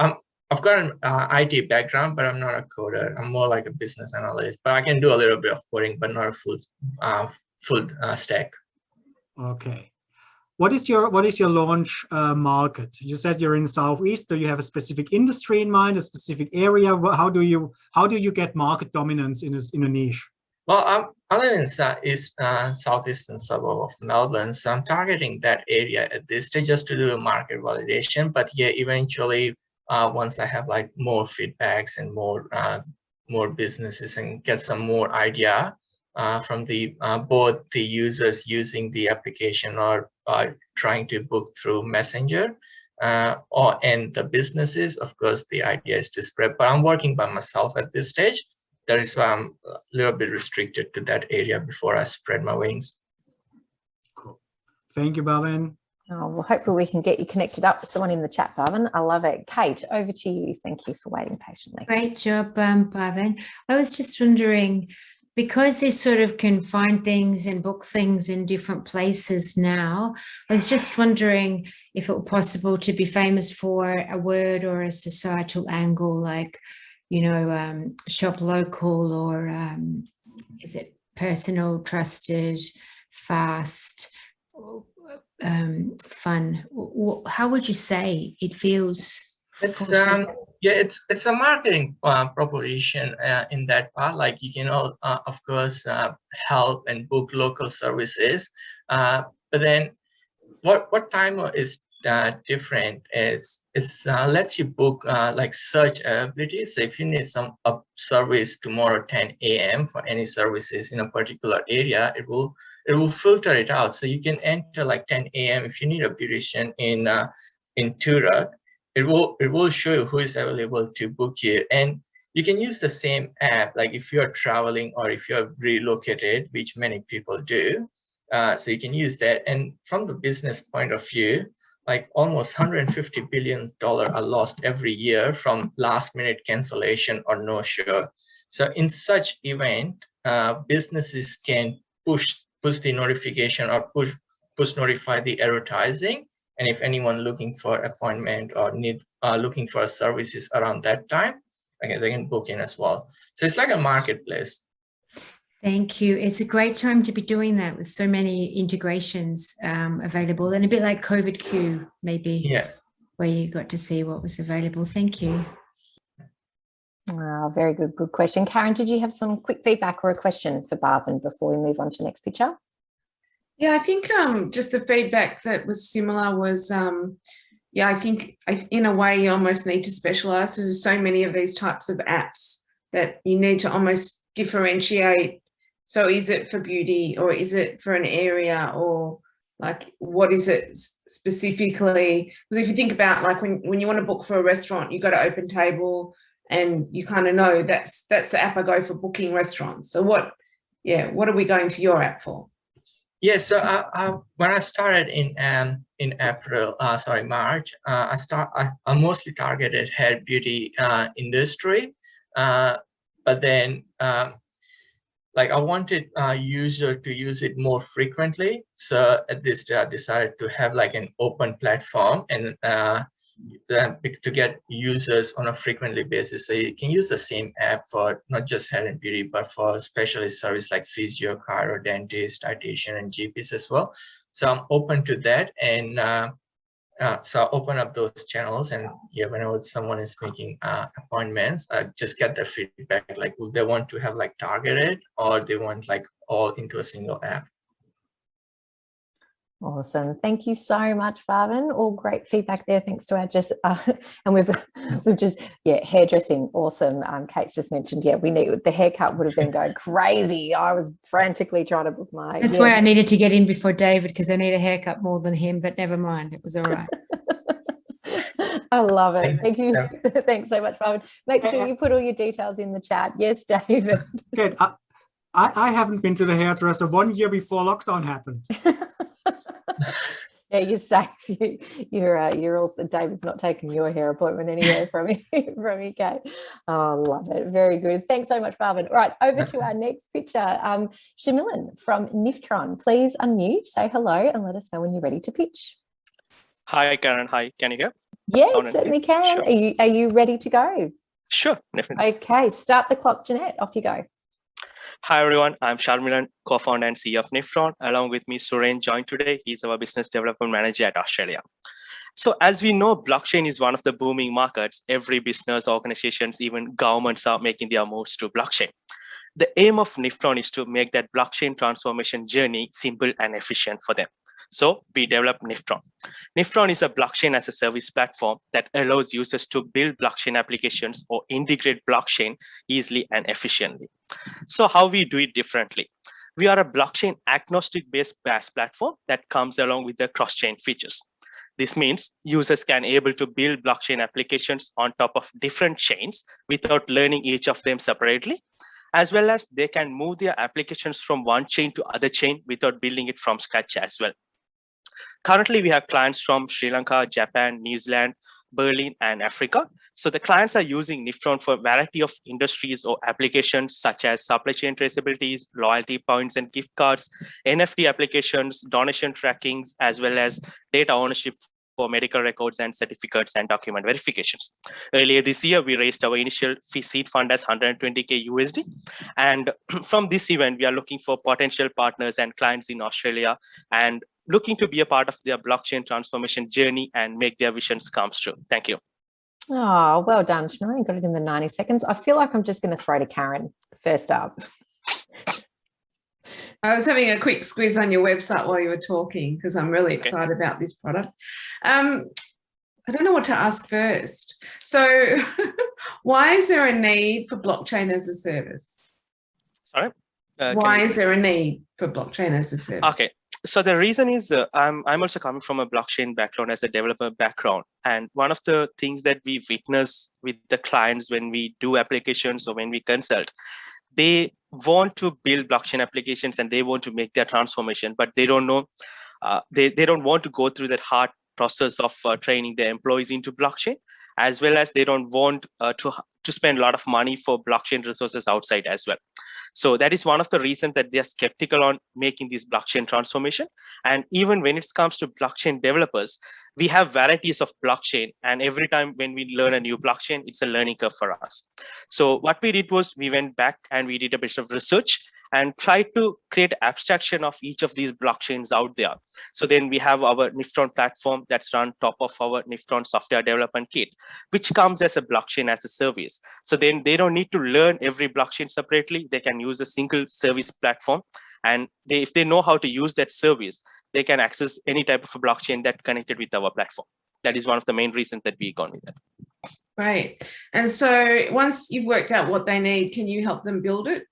I've got an IT background, but I'm not a coder. I'm more like a business analyst, but I can do a little bit of coding, but not a full stack. Okay. What is your launch market? You said you're in Southeast. Do you have a specific industry in mind, a specific area? How do you get market dominance in a niche? Well, I live in southeastern suburb of Melbourne, so I'm targeting that area at this stage just to do a market validation. But yeah, eventually, once I have like more feedbacks and more businesses and get some more idea from the both the users using the application or trying to book through Messenger and the businesses, of course, the idea is to spread. But I'm working by myself at this stage. That is why I'm a little bit restricted to that area before I spread my wings. Cool. Thank you, Bhavin. Oh, well, hopefully we can get you connected up with someone in the chat, Bhavin. I love it. Kate, over to you. Thank you for waiting patiently. Great job, Bhavin. I was just wondering, because they sort of can find things and book things in different places now, I was just wondering if it were possible to be famous for a word or a societal angle, like, you know, shop local, or is it personal, trusted, fast, fun? How would you say it feels? It's it's a marketing proposition in that part. Like, you can all of course help and book local services, but then what TYMO is different is it lets you book like search availability. So if you need some service tomorrow 10 a.m. for any services in a particular area, it will filter it out. So you can enter like 10 a.m. if you need a beautician in Turak. It will show you who is available to book you, and you can use the same app like if you're traveling or if you're relocated, which many people do. So you can use that. And from the business point of view, like almost $150 billion are lost every year from last minute cancellation or no show. So in such event, businesses can push the notification or push notify the advertising. And if anyone looking for appointment or looking for services around that time, okay, they can book in as well. So it's like a marketplace. Thank you. It's a great time to be doing that with so many integrations available, and a bit like COVID queue, maybe, yeah, where you got to see what was available. Thank you. Oh, very good. Good question. Karen, did you have some quick feedback or a question for Bhavin before we move on to the next picture? Yeah, I think just the feedback that was similar was, yeah, I think in a way you almost need to specialize. There's so many of these types of apps that you need to almost differentiate. So is it for beauty, or is it for an area, or like what is it specifically? Because if you think about like when you want to book for a restaurant, you got to open table and you kind of know that's the app I go for booking restaurants. So what are we going to your app for? Yeah, so when I started in March, I mostly targeted hair beauty industry, but then like I wanted user to use it more frequently. So at this day, I decided to have like an open platform and to get users on a frequently basis. So you can use the same app for not just hair and beauty, but for specialist service like physio, chiro, dentist, dietitian, and GPs as well. So I'm open to that, and so I open up those channels, and yeah, whenever someone is making appointments, I just get their feedback, like will they want to have like targeted, or they want like all into a single app. Awesome. Thank you so much, Bhavin. All great feedback there. Thanks to our and we've just, hairdressing. Awesome. Kate's just mentioned, we need the haircut would have been going crazy. I was frantically trying to book my. That's why I needed to get in before David, because I need a haircut more than him, but never mind. It was all right. I love it. Thank you. Thanks so much, Bhavin. Make sure you put all your details in the chat. Yes, David. Good. I haven't been to the hairdresser 1 year before lockdown happened. Yeah, you're safe. You're also, David's not taking your hair appointment anywhere from you, Kate. Oh, love it. Very good. Thanks so much, Bhavin. Right, over to our next picture. Sharmilan from Niftron, please unmute, say hello, and let us know when you're ready to pitch. Hi, Karen. Hi, can you hear? Yes, certainly can. Sure. Are you ready to go? Sure, definitely. Okay, start the clock, Jeanette. Off you go. Hi, everyone. I'm Sharmilan, co-founder and CEO of Niftron. Along with me, Suren joined today. He's our business development manager at Australia. So as we know, blockchain is one of the booming markets. Every business, organizations, even governments are making their moves to blockchain. The aim of Niftron is to make that blockchain transformation journey simple and efficient for them. So we developed Niftron. Niftron is a blockchain as a service platform that allows users to build blockchain applications or integrate blockchain easily and efficiently. So how we do it differently? We are a blockchain agnostic based SaaS platform that comes along with the cross-chain features. This means users can able to build blockchain applications on top of different chains without learning each of them separately, as well as they can move their applications from one chain to other chain without building it from scratch as well. Currently, we have clients from Sri Lanka, Japan, New Zealand, Berlin, and Africa. So the clients are using Niftron for a variety of industries or applications such as supply chain traceabilities, loyalty points and gift cards, NFT applications, donation trackings, as well as data ownership for medical records and certificates and document verifications. Earlier this year, we raised our initial seed fund as 120K USD. And from this event, we are looking for potential partners and clients in Australia and looking to be a part of their blockchain transformation journey and make their visions come true. Thank you. Oh, well done, Sharmilan. You got it in the 90 seconds. I feel like I'm just going to throw to Karen first up. I was having a quick squiz on your website while you were talking because I'm really excited about this product. I don't know what to ask first. So why is there a need for blockchain as a service? Sorry? Why is there a need for blockchain as a service? Okay. So the reason is I'm also coming from a blockchain background as a developer background. And one of the things that we witness with the clients when we do applications or when we consult, they want to build blockchain applications and they want to make their transformation, but they don't know, they don't want to go through that hard process of training their employees into blockchain, as well as they don't want to spend a lot of money for blockchain resources outside as well. So that is one of the reasons that they are skeptical on making this blockchain transformation. And even when it comes to blockchain developers, we have varieties of blockchain. And every time when we learn a new blockchain, it's a learning curve for us. So what we did was we went back and we did a bit of research and tried to create abstraction of each of these blockchains out there. So then we have our Niftron platform that's run top of our Niftron software development kit, which comes as a blockchain as a service. So then they don't need to learn every blockchain separately. They can use a single service platform. And if they know how to use that service, they can access any type of a blockchain that connected with our platform. That is one of the main reasons that we gone with that. Right. And so once you've worked out what they need, can you help them build it?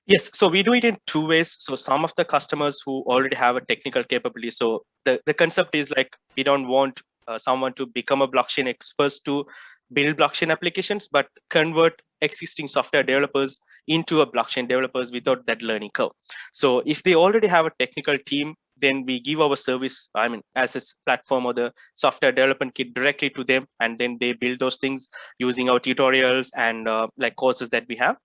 Yes, so we do it in two ways. So some of the customers who already have a technical capability. So the concept is like, we don't want someone to become a blockchain expert to build blockchain applications, but convert existing software developers into a blockchain developers without that learning curve. So if they already have a technical team, then we give our service, as a platform or the software development kit directly to them, and then they build those things using our tutorials and like courses that we have.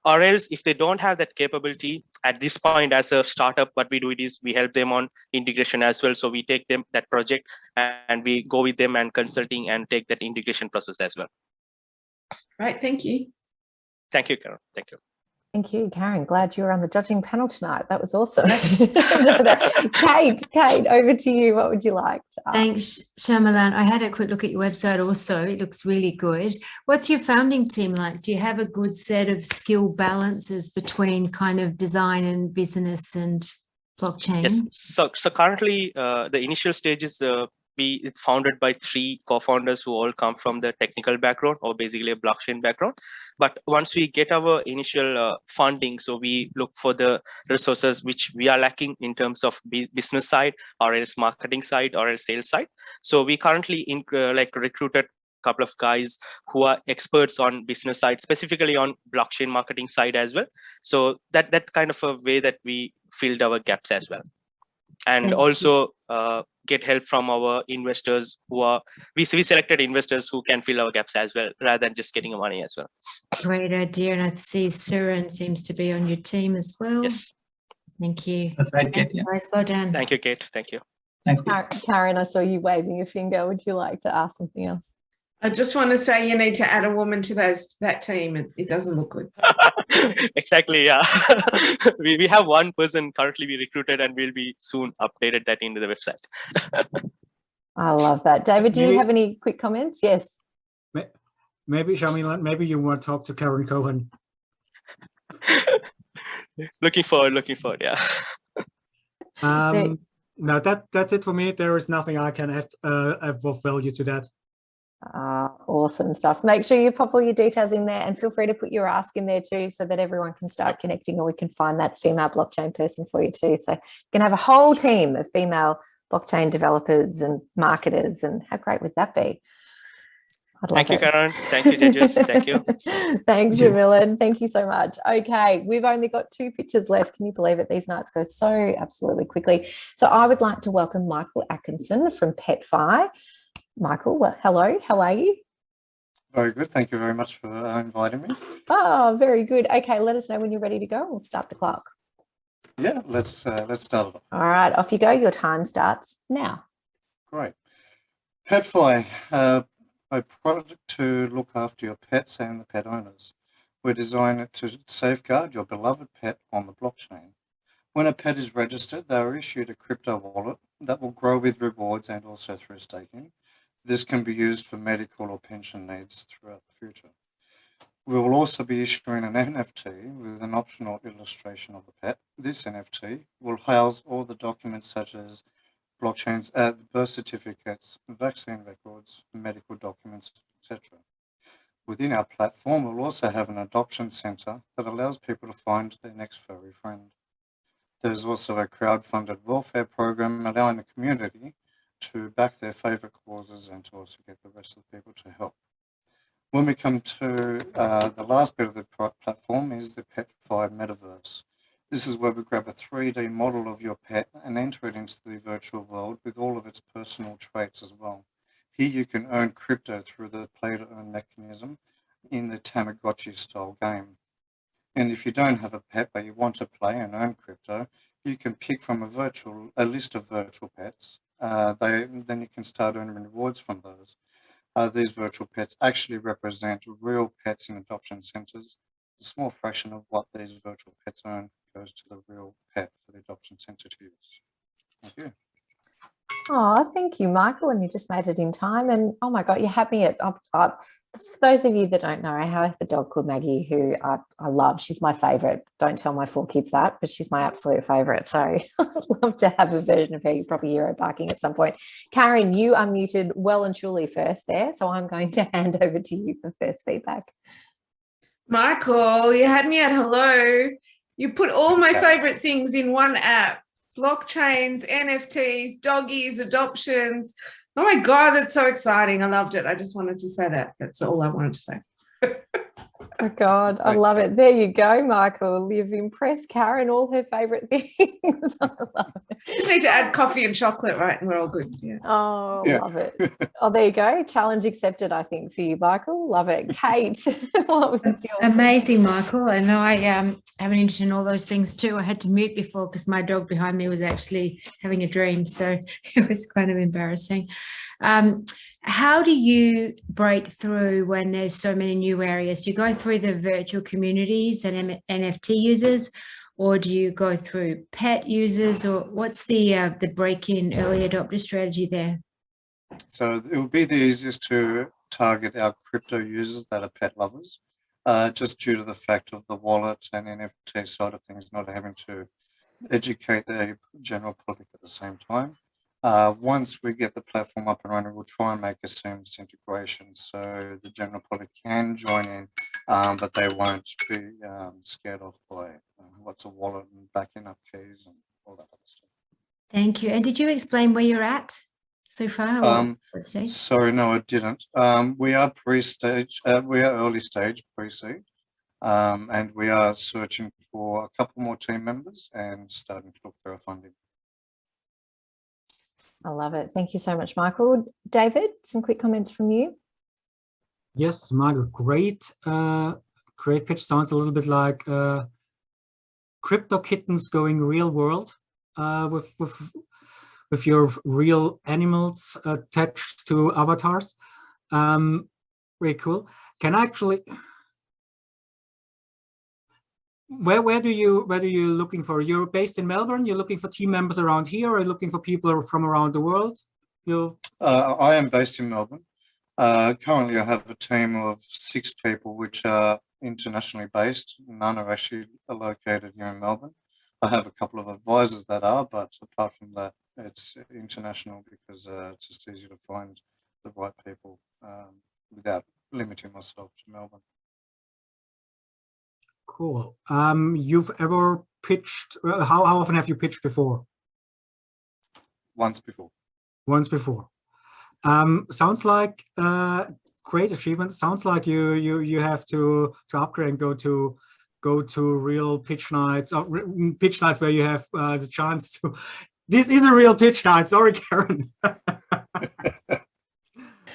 Or else, if they don't have that capability at this point as a startup, what we do is we help them on integration as well. So we take them that project and we go with them and consulting and take that integration process as well. Right, thank you. Thank you, Karen. Thank you. Thank you, Karen. Glad you were on the judging panel tonight. That was awesome. Kate, over to you. What would you like to ask? Thanks, Sharmilan. I had a quick look at your website also. It looks really good. What's your founding team like? Do you have a good set of skill balances between kind of design and business and blockchain? Yes. So currently, the initial stage is it's founded by 3 co-founders who all come from the technical background or basically a blockchain background. But once we get our initial funding, so we look for the resources which we are lacking in terms of business side or else marketing side or else sales side. So we currently recruited couple of guys who are experts on business side, specifically on blockchain marketing side as well. So that kind of a way that we filled our gaps as well. And also get help from our investors who are, we selected investors who can fill our gaps as well, rather than just getting the money as well. Great idea. And I see Suran seems to be on your team as well. Yes. Thank you. That's right, Kate. Yeah. Nice, well done. Thank you, Kate. Thank you. Thanks, Kate. Karen, I saw you waving your finger. Would you like to ask something else? I just want to say you need to add a woman to that team. It doesn't look good. Exactly, yeah. we have one person currently we recruited and we'll be soon updated that into the website. I love that. David, do you have any quick comments? Yes. Maybe, Sharmilan, maybe you want to talk to Karen Cohen. Looking forward, yeah. No, that's it for me. There is nothing I can add of value to that. Awesome stuff. Make sure you pop all your details in there and feel free to put your ask in there too, so that everyone can start connecting, or we can find that female blockchain person for you too. So you can have a whole team of female blockchain developers and marketers, and how great would that be? Thank you, Karen. Thank you, judges. Thank you. Thanks, Sharmilan. Thank you so much. Okay, we've only got 2 pictures left. Can you believe it? These nights go so absolutely quickly. So I would like to welcome Michael Atkinson from Petfi. Michael, well, hello, how are you? Very good. Thank you very much for inviting me. Oh, very good. Okay, let us know when you're ready to go. We'll start the clock. Yeah, let's start it off. All right, off you go. Your time starts now. Great. Petfi, a product to look after your pets and the pet owners. We're designed to safeguard your beloved pet on the blockchain. When a pet is registered, they are issued a crypto wallet that will grow with rewards and also through staking. This can be used for medical or pension needs throughout the future. We will also be issuing an NFT with an optional illustration of the pet. This NFT will house all the documents such as blockchains, birth certificates, vaccine records, medical documents, etc. Within our platform, we'll also have an adoption center that allows people to find their next furry friend. There's also a crowd-funded welfare program allowing the community to back their favorite causes and to also get the rest of the people to help. When we come to the last bit of the platform is the Petfi metaverse. This is where we grab a 3D model of your pet and enter it into the virtual world with all of its personal traits as well. Here you can earn crypto through the play-to-earn mechanism in the Tamagotchi style game. And if you don't have a pet but you want to play and earn crypto, you can pick from a list of virtual pets. Then you can start earning rewards from those. These virtual pets actually represent real pets in adoption centers. A small fraction of what these virtual pets earn goes to the real pet for the adoption center to use. Thank you. Oh, thank you, Michael. And you just made it in time. And oh my God, you had me at, for those of you that don't know, I have a dog called Maggie who I love. She's my favorite. Don't tell my 4 kids that, but she's my absolute favorite. So I'd love to have a version of her. You probably hear her barking at some point. Karen, you are muted well and truly first there. So I'm going to hand over to you for first feedback. Michael, you had me at hello. You put all my favorite things in one app. Blockchains, NFTs, doggies, adoptions. Oh my God, that's so exciting. I loved it. I just wanted to say that. That's all I wanted to say. Oh God, I love it. There you go, Michael. You've impressed Karen, all her favourite things. I love it. Just need to add coffee and chocolate, right? And we're all good. Yeah. Oh, yeah. Love it. Oh, there you go. Challenge accepted, I think, for you, Michael. Love it. Kate, what was your... Amazing, Michael. I know I have an interest in all those things too. I had to mute before because my dog behind me was actually having a dream. So it was kind of embarrassing. How do you break through when there's so many new areas? Do you go through the virtual communities and NFT users, or do you go through pet users, or what's the break-in early adopter strategy there? So it would be the easiest to target our crypto users that are pet lovers, just due to the fact of the wallet and NFT side of things, not having to educate the general public at the same time. Once we get the platform up and running, we'll try and make a seamless integration so the general public can join in, but they won't be scared off by what's a wallet and backing up keys and all that other stuff. Thank you. And did you explain where you're at so far? Sorry, no, I didn't. We are pre-stage, we are early stage pre-seed, and we are searching for a couple more team members and starting to look for our funding. I love it. Thank you so much, Michael. David, some quick comments from you. Yes, Michael, great. Great pitch. Sounds a little bit like crypto kittens going real world with your real animals attached to avatars. Very cool. Can I actually... Where do you looking for? You're based in Melbourne. You're looking for team members around here, or are you looking for people from around the world? I am based in Melbourne. Currently, I have a team of 6 people, which are internationally based. None are actually located here in Melbourne. I have a couple of advisors that are, but apart from that, it's international because it's just easier to find the right people without limiting myself to Melbourne. Cool. You've ever pitched, how often have you pitched before? Once before. Once before. Sounds like great achievement. Sounds like you have to upgrade and go to real pitch nights, pitch nights where you have the chance to. This is a real pitch night. Sorry, Karen.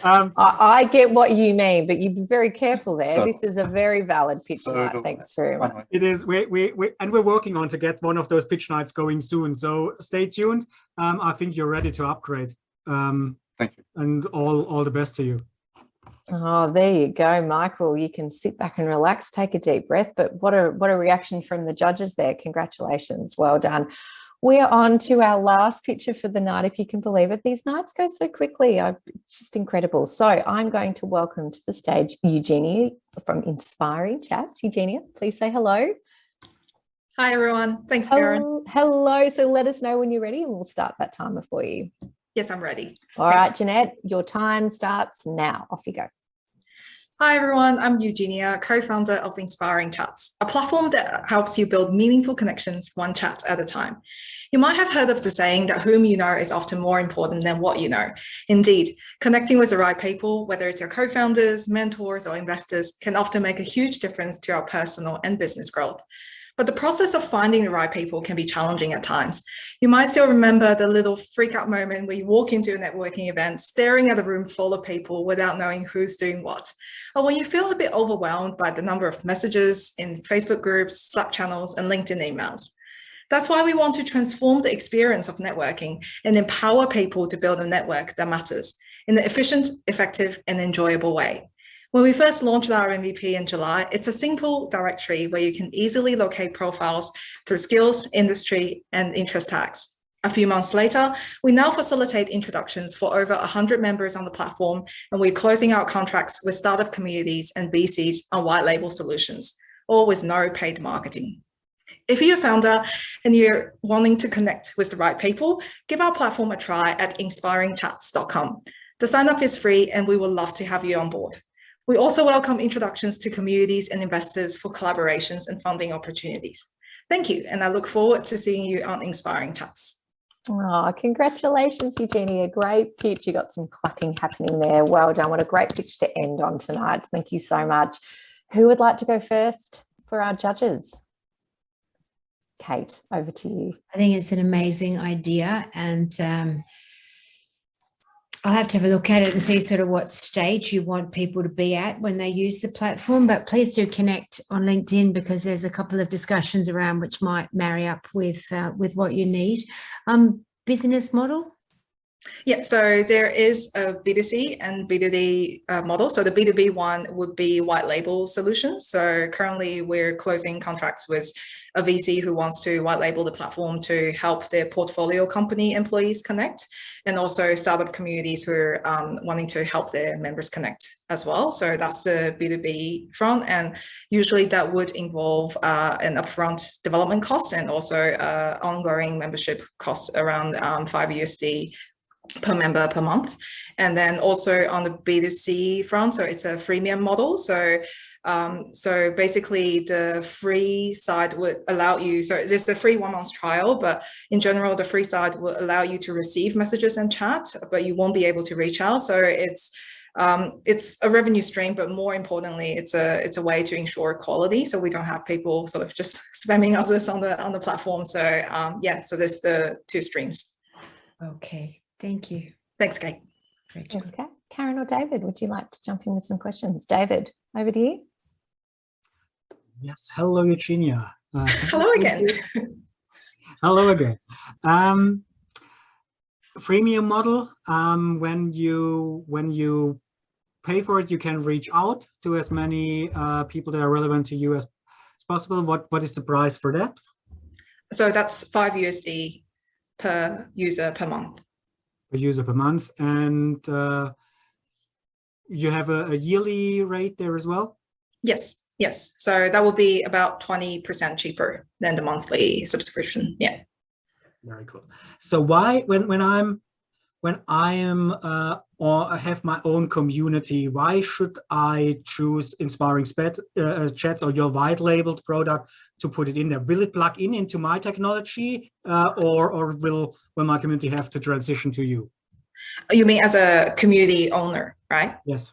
I get what you mean, but you be very careful there. So, this is a very valid pitch night. Thanks very much. It is. We're working on to get one of those pitch nights going soon. So stay tuned. I think you're ready to upgrade. Thank you. And all the best to you. Oh, there you go, Michael. You can sit back and relax, take a deep breath. But what a reaction from the judges there. Congratulations. Well done. We're on to our last picture for the night, if you can believe it. These nights go so quickly. It's just incredible. So I'm going to welcome to the stage Eugenia from Inspiring Chats. Eugenia, please say hello. Hi, everyone. Thanks, Karen. Hello. So let us know when you're ready and we'll start that timer for you. Yes, I'm ready. All right, Jeanette, your time starts now. Off you go. Hi, everyone. I'm Eugenia, co-founder of Inspiring Chats, a platform that helps you build meaningful connections one chat at a time. You might have heard of the saying that whom you know is often more important than what you know. Indeed, connecting with the right people, whether it's your co-founders, mentors, or investors, can often make a huge difference to our personal and business growth. But the process of finding the right people can be challenging at times. You might still remember the little freak out moment where you walk into a networking event, staring at a room full of people without knowing who's doing what. Or when you feel a bit overwhelmed by the number of messages in Facebook groups, Slack channels, and LinkedIn emails. That's why we want to transform the experience of networking and empower people to build a network that matters in an efficient, effective, and enjoyable way. When we first launched our MVP in July, it's a simple directory where you can easily locate profiles through skills, industry, and interest tags. A few months later, we now facilitate introductions for over 100 members on the platform, and we're closing out contracts with startup communities and VCs on white label solutions, all with no paid marketing. If you're a founder and you're wanting to connect with the right people, give our platform a try at inspiringchats.com. The sign up is free and we would love to have you on board. We also welcome introductions to communities and investors for collaborations and funding opportunities. Thank you, and I look forward to seeing you on Inspiring Chats. Oh, congratulations, Eugenia. Great pitch. You got some clapping happening there. Well done. What a great pitch to end on tonight. Thank you so much. Who would like to go first for our judges? Kate, over to you. I think it's an amazing idea, and I'll have to have a look at it and see sort of what stage you want people to be at when they use the platform. But please do connect on LinkedIn, because there's a couple of discussions around which might marry up with what you need. Business model? Yeah, so there is a B2C and B2B model. So the B2B one would be white label solutions. So currently we're closing contracts with a VC who wants to white label the platform to help their portfolio company employees connect, and also startup communities who are wanting to help their members connect as well. So that's the B2B front, and usually that would involve an upfront development cost and also ongoing membership costs around $5 per member per month. And then also on the B2C front, so it's a freemium model. So basically the free side would allow you, so there's the free 1 month trial, but in general, the free side will allow you to receive messages and chat, but you won't be able to reach out. So it's a revenue stream, but more importantly, it's a way to ensure quality. So we don't have people sort of just spamming others on the platform. So yeah, so there's the two streams. Okay. Thank you. Thanks, Kate. Thanks, Kate. Karen or David, would you like to jump in with some questions? David, over to you. Yes, hello, Eugenia. Hello again. Hello again. Freemium model, when you pay for it, you can reach out to as many people that are relevant to you as possible. What is the price for that? So that's $5 per user per month. Per user per month, and you have a yearly rate there as well? Yes. So that will be about 20% cheaper than the monthly subscription. Yeah. Very cool. So why, when I am or I have my own community, why should I choose Inspiring Chats or your white labeled product to put it in there? Will it plug in into my technology, or will my community have to transition to you? You mean as a community owner, right? Yes.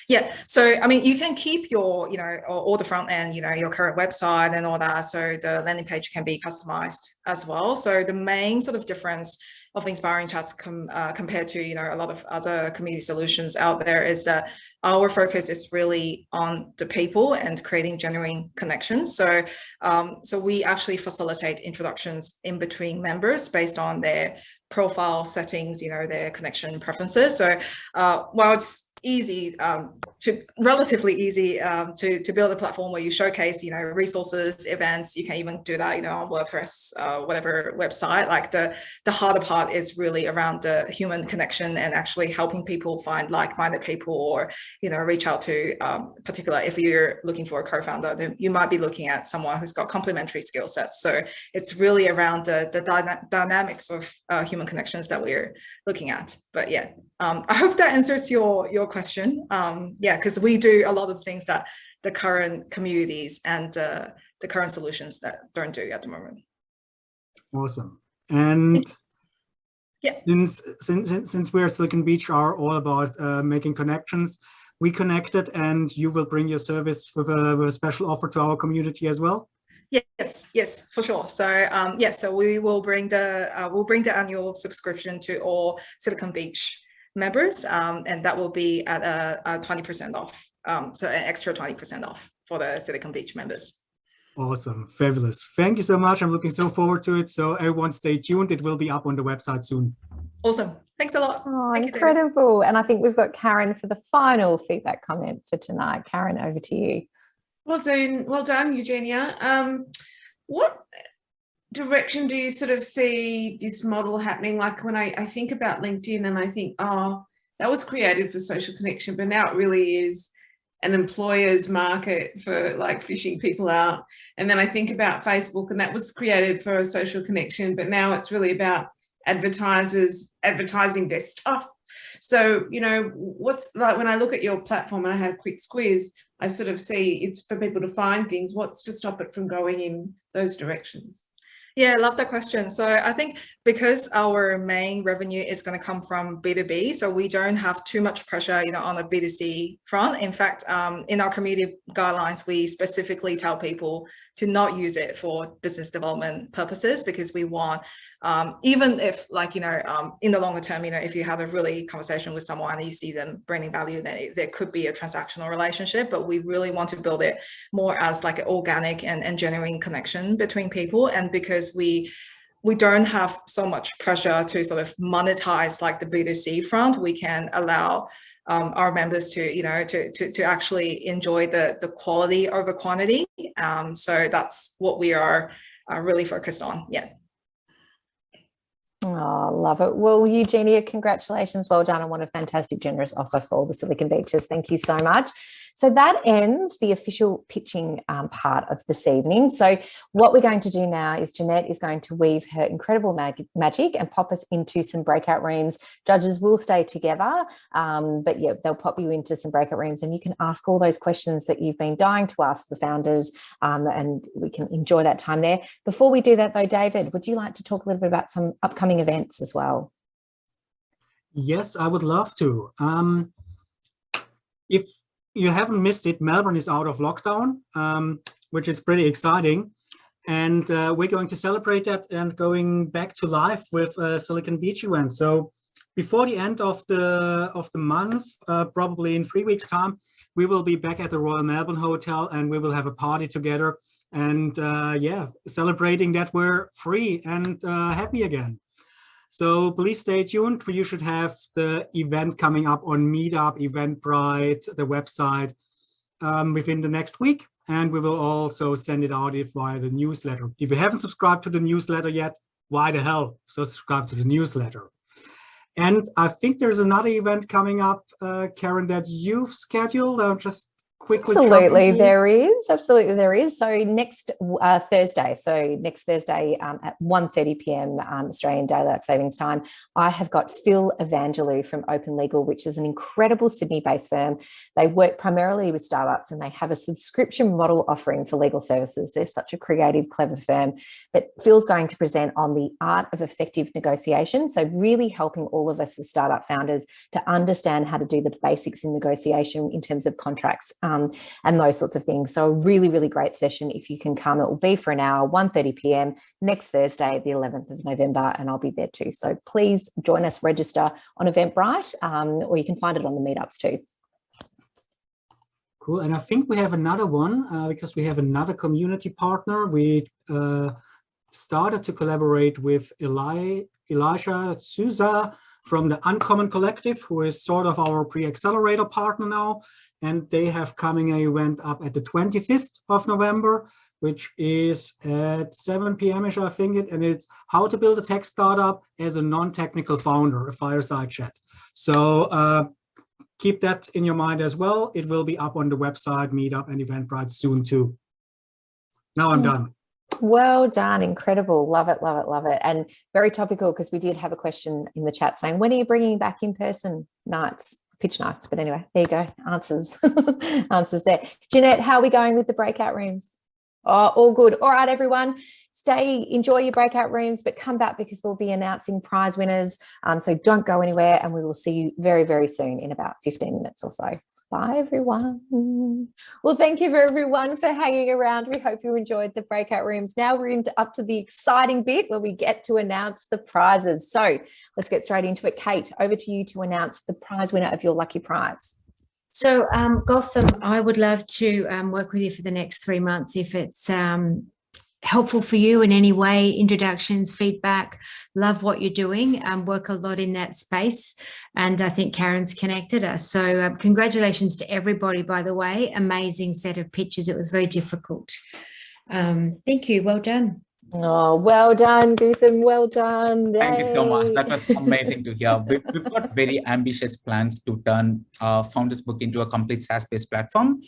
Yeah. So, I mean, you can keep your, all the front end, your current website and all that. So the landing page can be customized as well. So the main sort of difference of Inspiring Chats compared to, a lot of other community solutions out there is that our focus is really on the people and creating genuine connections. So, so we actually facilitate introductions in between members based on their profile settings, their connection preferences. So while it's easy relatively easy to build a platform where you showcase, resources, events. You can even do that, on WordPress, whatever website. Like the harder part is really around the human connection and actually helping people find like-minded people, or, reach out to, particularly if you're looking for a co-founder, then you might be looking at someone who's got complementary skill sets. So it's really around the dynamics of human connections that we're looking at. But yeah, I hope that answers your question. Because we do a lot of things that the current communities and the current solutions that don't do at the moment. Awesome. And yeah, since we're at Silicon Beach are all about making connections, we connected, and you will bring your service with a special offer to our community as well. Yes, for sure. So so we will bring the annual subscription to all Silicon Beach members, and that will be at a 20% off. So an extra 20% off for the Silicon Beach members. Awesome, fabulous. Thank you so much. I'm looking so forward to it. So everyone stay tuned. It will be up on the website soon. Awesome. Thanks a lot. Oh, incredible. And I think we've got Karen for the final feedback comment for tonight. Karen, over to you. Well done, Eugenia. What direction do you sort of see this model happening? Like when I think about LinkedIn and I think, oh, that was created for social connection, but now it really is an employer's market for like fishing people out. And then I think about Facebook, and that was created for a social connection, but now it's really about advertisers advertising their stuff. So, what's like when I look at your platform and I had a quick squeeze, I sort of see it's for people to find things. What's to stop it from going in those directions? Yeah, I love that question. So I think because our main revenue is going to come from B2B, so we don't have too much pressure, on the B2C front. In fact, in our community guidelines, we specifically tell people to not use it for business development purposes, because we want, even if in the longer term, if you have a really conversation with someone and you see them bringing value, then there could be a transactional relationship, but we really want to build it more as like an organic and genuine connection between people. And because we don't have so much pressure to sort of monetize like the B2C front, we can allow our members to actually enjoy the quality over quantity. So that's what we are really focused on. Yeah. Oh, love it. Well, Eugenia, congratulations. Well done on what a fantastic, generous offer for all the Silicon Beaches. Thank you so much. So that ends the official pitching part of this evening. So what we're going to do now is Jeanette is going to weave her incredible magic and pop us into some breakout rooms. Judges will stay together, but yeah, they'll pop you into some breakout rooms and you can ask all those questions that you've been dying to ask the founders, and we can enjoy that time there. Before we do that though, David, would you like to talk a little bit about some upcoming events as well? Yes, I would love to. If you haven't missed it, Melbourne is out of lockdown, which is pretty exciting. And we're going to celebrate that and going back to life with Silicon Beach event. So before the end of the month, probably in 3 weeks' time, we will be back at the Royal Melbourne Hotel and we will have a party together. And yeah, celebrating that we're free and happy again. So please stay tuned. You should have the event coming up on Meetup, Eventbrite, the website within the next week. And we will also send it out via the newsletter. If you haven't subscribed to the newsletter yet, why the hell? So subscribe to the newsletter. And I think there's another event coming up, Karen, that you've scheduled. I'll just quickly. Absolutely, there is. Absolutely, there is. So next Thursday, at 1:30 p.m. Australian Daylight Savings Time, I have got Phil Evangelou from Open Legal, which is an incredible Sydney-based firm. They work primarily with startups and they have a subscription model offering for legal services. They're such a creative, clever firm. But Phil's going to present on the art of effective negotiation. So really helping all of us as startup founders to understand how to do the basics in negotiation in terms of contracts. And those sorts of things. So a really, really great session. If you can come, it will be for an hour, 1:30 p.m. next Thursday, the 11th of November, and I'll be there too. So please join us, register on Eventbrite, or you can find it on the meetups too. Cool. And I think we have another one because we have another community partner. We started to collaborate with Elijah Souza from the Uncommon Collective, who is sort of our pre-accelerator partner now. And they have coming an event up at the 25th of November, which is at 7 p.m.-ish, I think, and it's how to build a tech startup as a non-technical founder, a fireside chat. So keep that in your mind as well. It will be up on the website, Meetup, and Eventbrite soon too. Now I'm done. Well done. Incredible. Love it, love it, love it. And very topical, because we did have a question in the chat saying, when are you bringing back in-person nights, pitch nights? But anyway, there you go. Answers. Answers there. Jeanette, how are we going with the breakout rooms? Oh, all good. All right, everyone. Enjoy your breakout rooms, but come back because we'll be announcing prize winners. So don't go anywhere, and we will see you very, very soon in about 15 minutes or so. Bye, everyone. Well, thank you everyone for hanging around. We hope you enjoyed the breakout rooms. Now we're up to the exciting bit where we get to announce the prizes. So let's get straight into it. Kate, over to you to announce the prize winner of your lucky prize. So Goutham, I would love to work with you for the next 3 months if it's helpful for you in any way, introductions, feedback. Love what you're doing, work a lot in that space. And I think Karen's connected us. So congratulations to everybody, by the way. Amazing set of pictures. It was very difficult. Thank you. Well done. Oh, well done, Goutham. Well done. Yay. Thank you so much. That was amazing to hear. We've got very ambitious plans to turn Founders Book into a complete SaaS-based platform.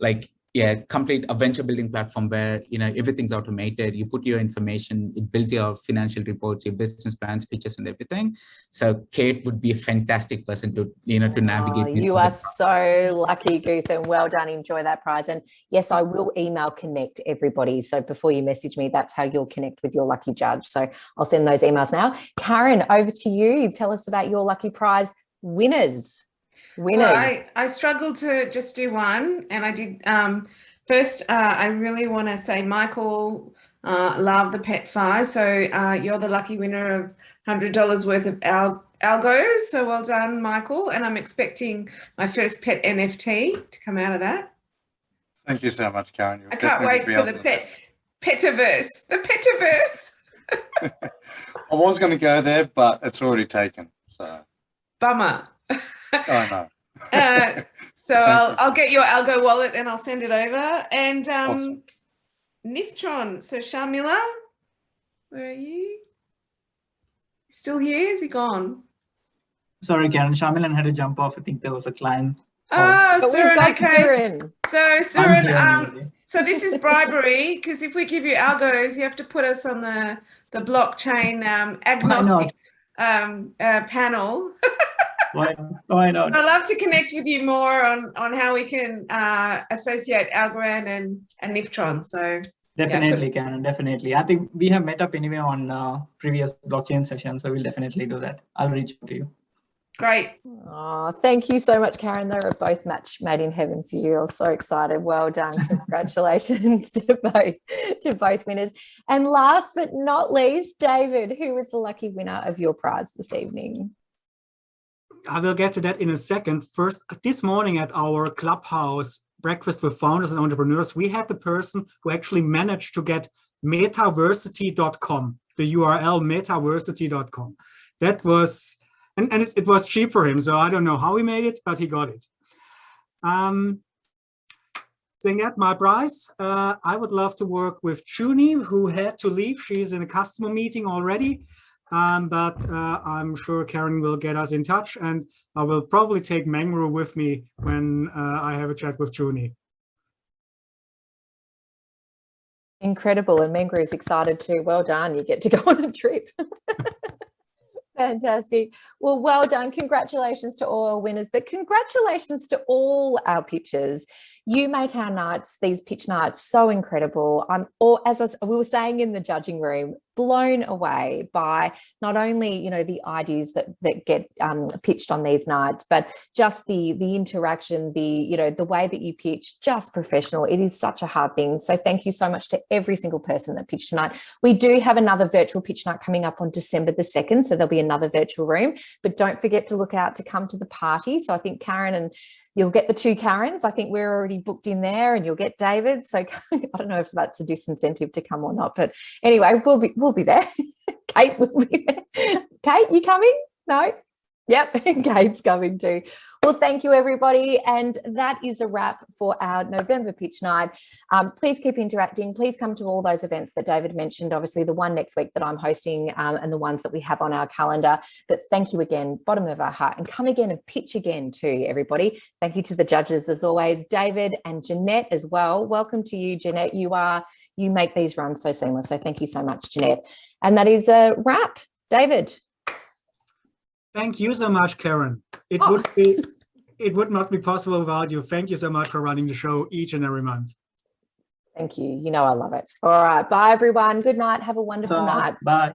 Like, yeah, complete a venture building platform where, you know, everything's automated. You put your information, it builds your financial reports, your business plans, pitches, and everything. So Kate would be a fantastic person to, you know, to navigate. You are so lucky, Goutham. Well done. Enjoy that prize. And yes, I will email connect everybody. So before you message me, that's how you'll connect with your lucky judge. So I'll send those emails now. Karen, over to you. Tell us about your lucky prize winners. Well, I struggled to just do one, and I did. First, I really want to say, Michael, love the Petfi. So you're the lucky winner of $100 worth of Algos. So well done, Michael. And I'm expecting my first pet NFT to come out of that. Thank you so much, Karen. I can't wait for the Petiverse. The Petiverse. I was going to go there, but it's already taken. So bummer. I know. So I'll get your Algo wallet and I'll send it over. And Awesome. Niftron. So Sharmila, where are you? Still here? Is he gone? Sorry, Karen. Sharmilan had to jump off. I think there was a client. Oh, Suren, okay. Suren. So Suren, so this is bribery, because if we give you Algos, you have to put us on the blockchain agnostic panel. Why not? I'd love to connect with you more on how we can associate Algorand and Niftron. So definitely, Karen, definitely. I think we have met up anyway on previous blockchain sessions, so we'll definitely do that. I'll reach out to you. Great. Oh, thank you so much, Karen. They were both match made in heaven for you. I was so excited. Well done. Congratulations to both winners. And last but not least, David, who was the lucky winner of your prize this evening? I will get to that in a second. First, this morning at our Clubhouse Breakfast with Founders and Entrepreneurs, we had the person who actually managed to get metaversity.com, the URL metaversity.com. That was, and it was cheap for him, so I don't know how he made it, but he got it. Saying that, my prize, I would love to work with Junie, who had to leave. She's in a customer meeting already. But I'm sure Karen will get us in touch, and I will probably take Mangru with me when I have a chat with Junie. Incredible. And Mangru is excited too. Well done. You get to go on a trip. Fantastic. Well, well done. Congratulations to all our winners, but congratulations to all our pitchers. You make our nights, these pitch nights, so incredible. We were saying in the judging room, blown away by not only, you know, the ideas that get pitched on these nights, but just the interaction, the way that you pitch, just professional. It is such a hard thing. So thank you so much to every single person that pitched tonight. We do have another virtual pitch night coming up on December the 2nd, so there'll be another virtual room, but don't forget to look out to come to the party. So I think Karen and you'll get the two Karens. I think we're already booked in there, and you'll get David. So I don't know if that's a disincentive to come or not, but anyway, we'll be there. Kate will be there. Kate, you coming? No? Yep, Kate's coming too. Well, thank you, everybody. And that is a wrap for our November pitch night. Please keep interacting. Please come to all those events that David mentioned, obviously the one next week that I'm hosting and the ones that we have on our calendar. But thank you again, bottom of our heart. And come again and pitch again too, everybody. Thank you to the judges as always, David and Jeanette as well. Welcome to you, Jeanette. You make these runs so seamless. So thank you so much, Jeanette. And that is a wrap. David. Thank you so much, Karen. It would not be possible without you. Thank you so much for running the show each and every month. Thank you. You know I love it. All right. Bye, everyone. Good night. Have a wonderful night. Bye.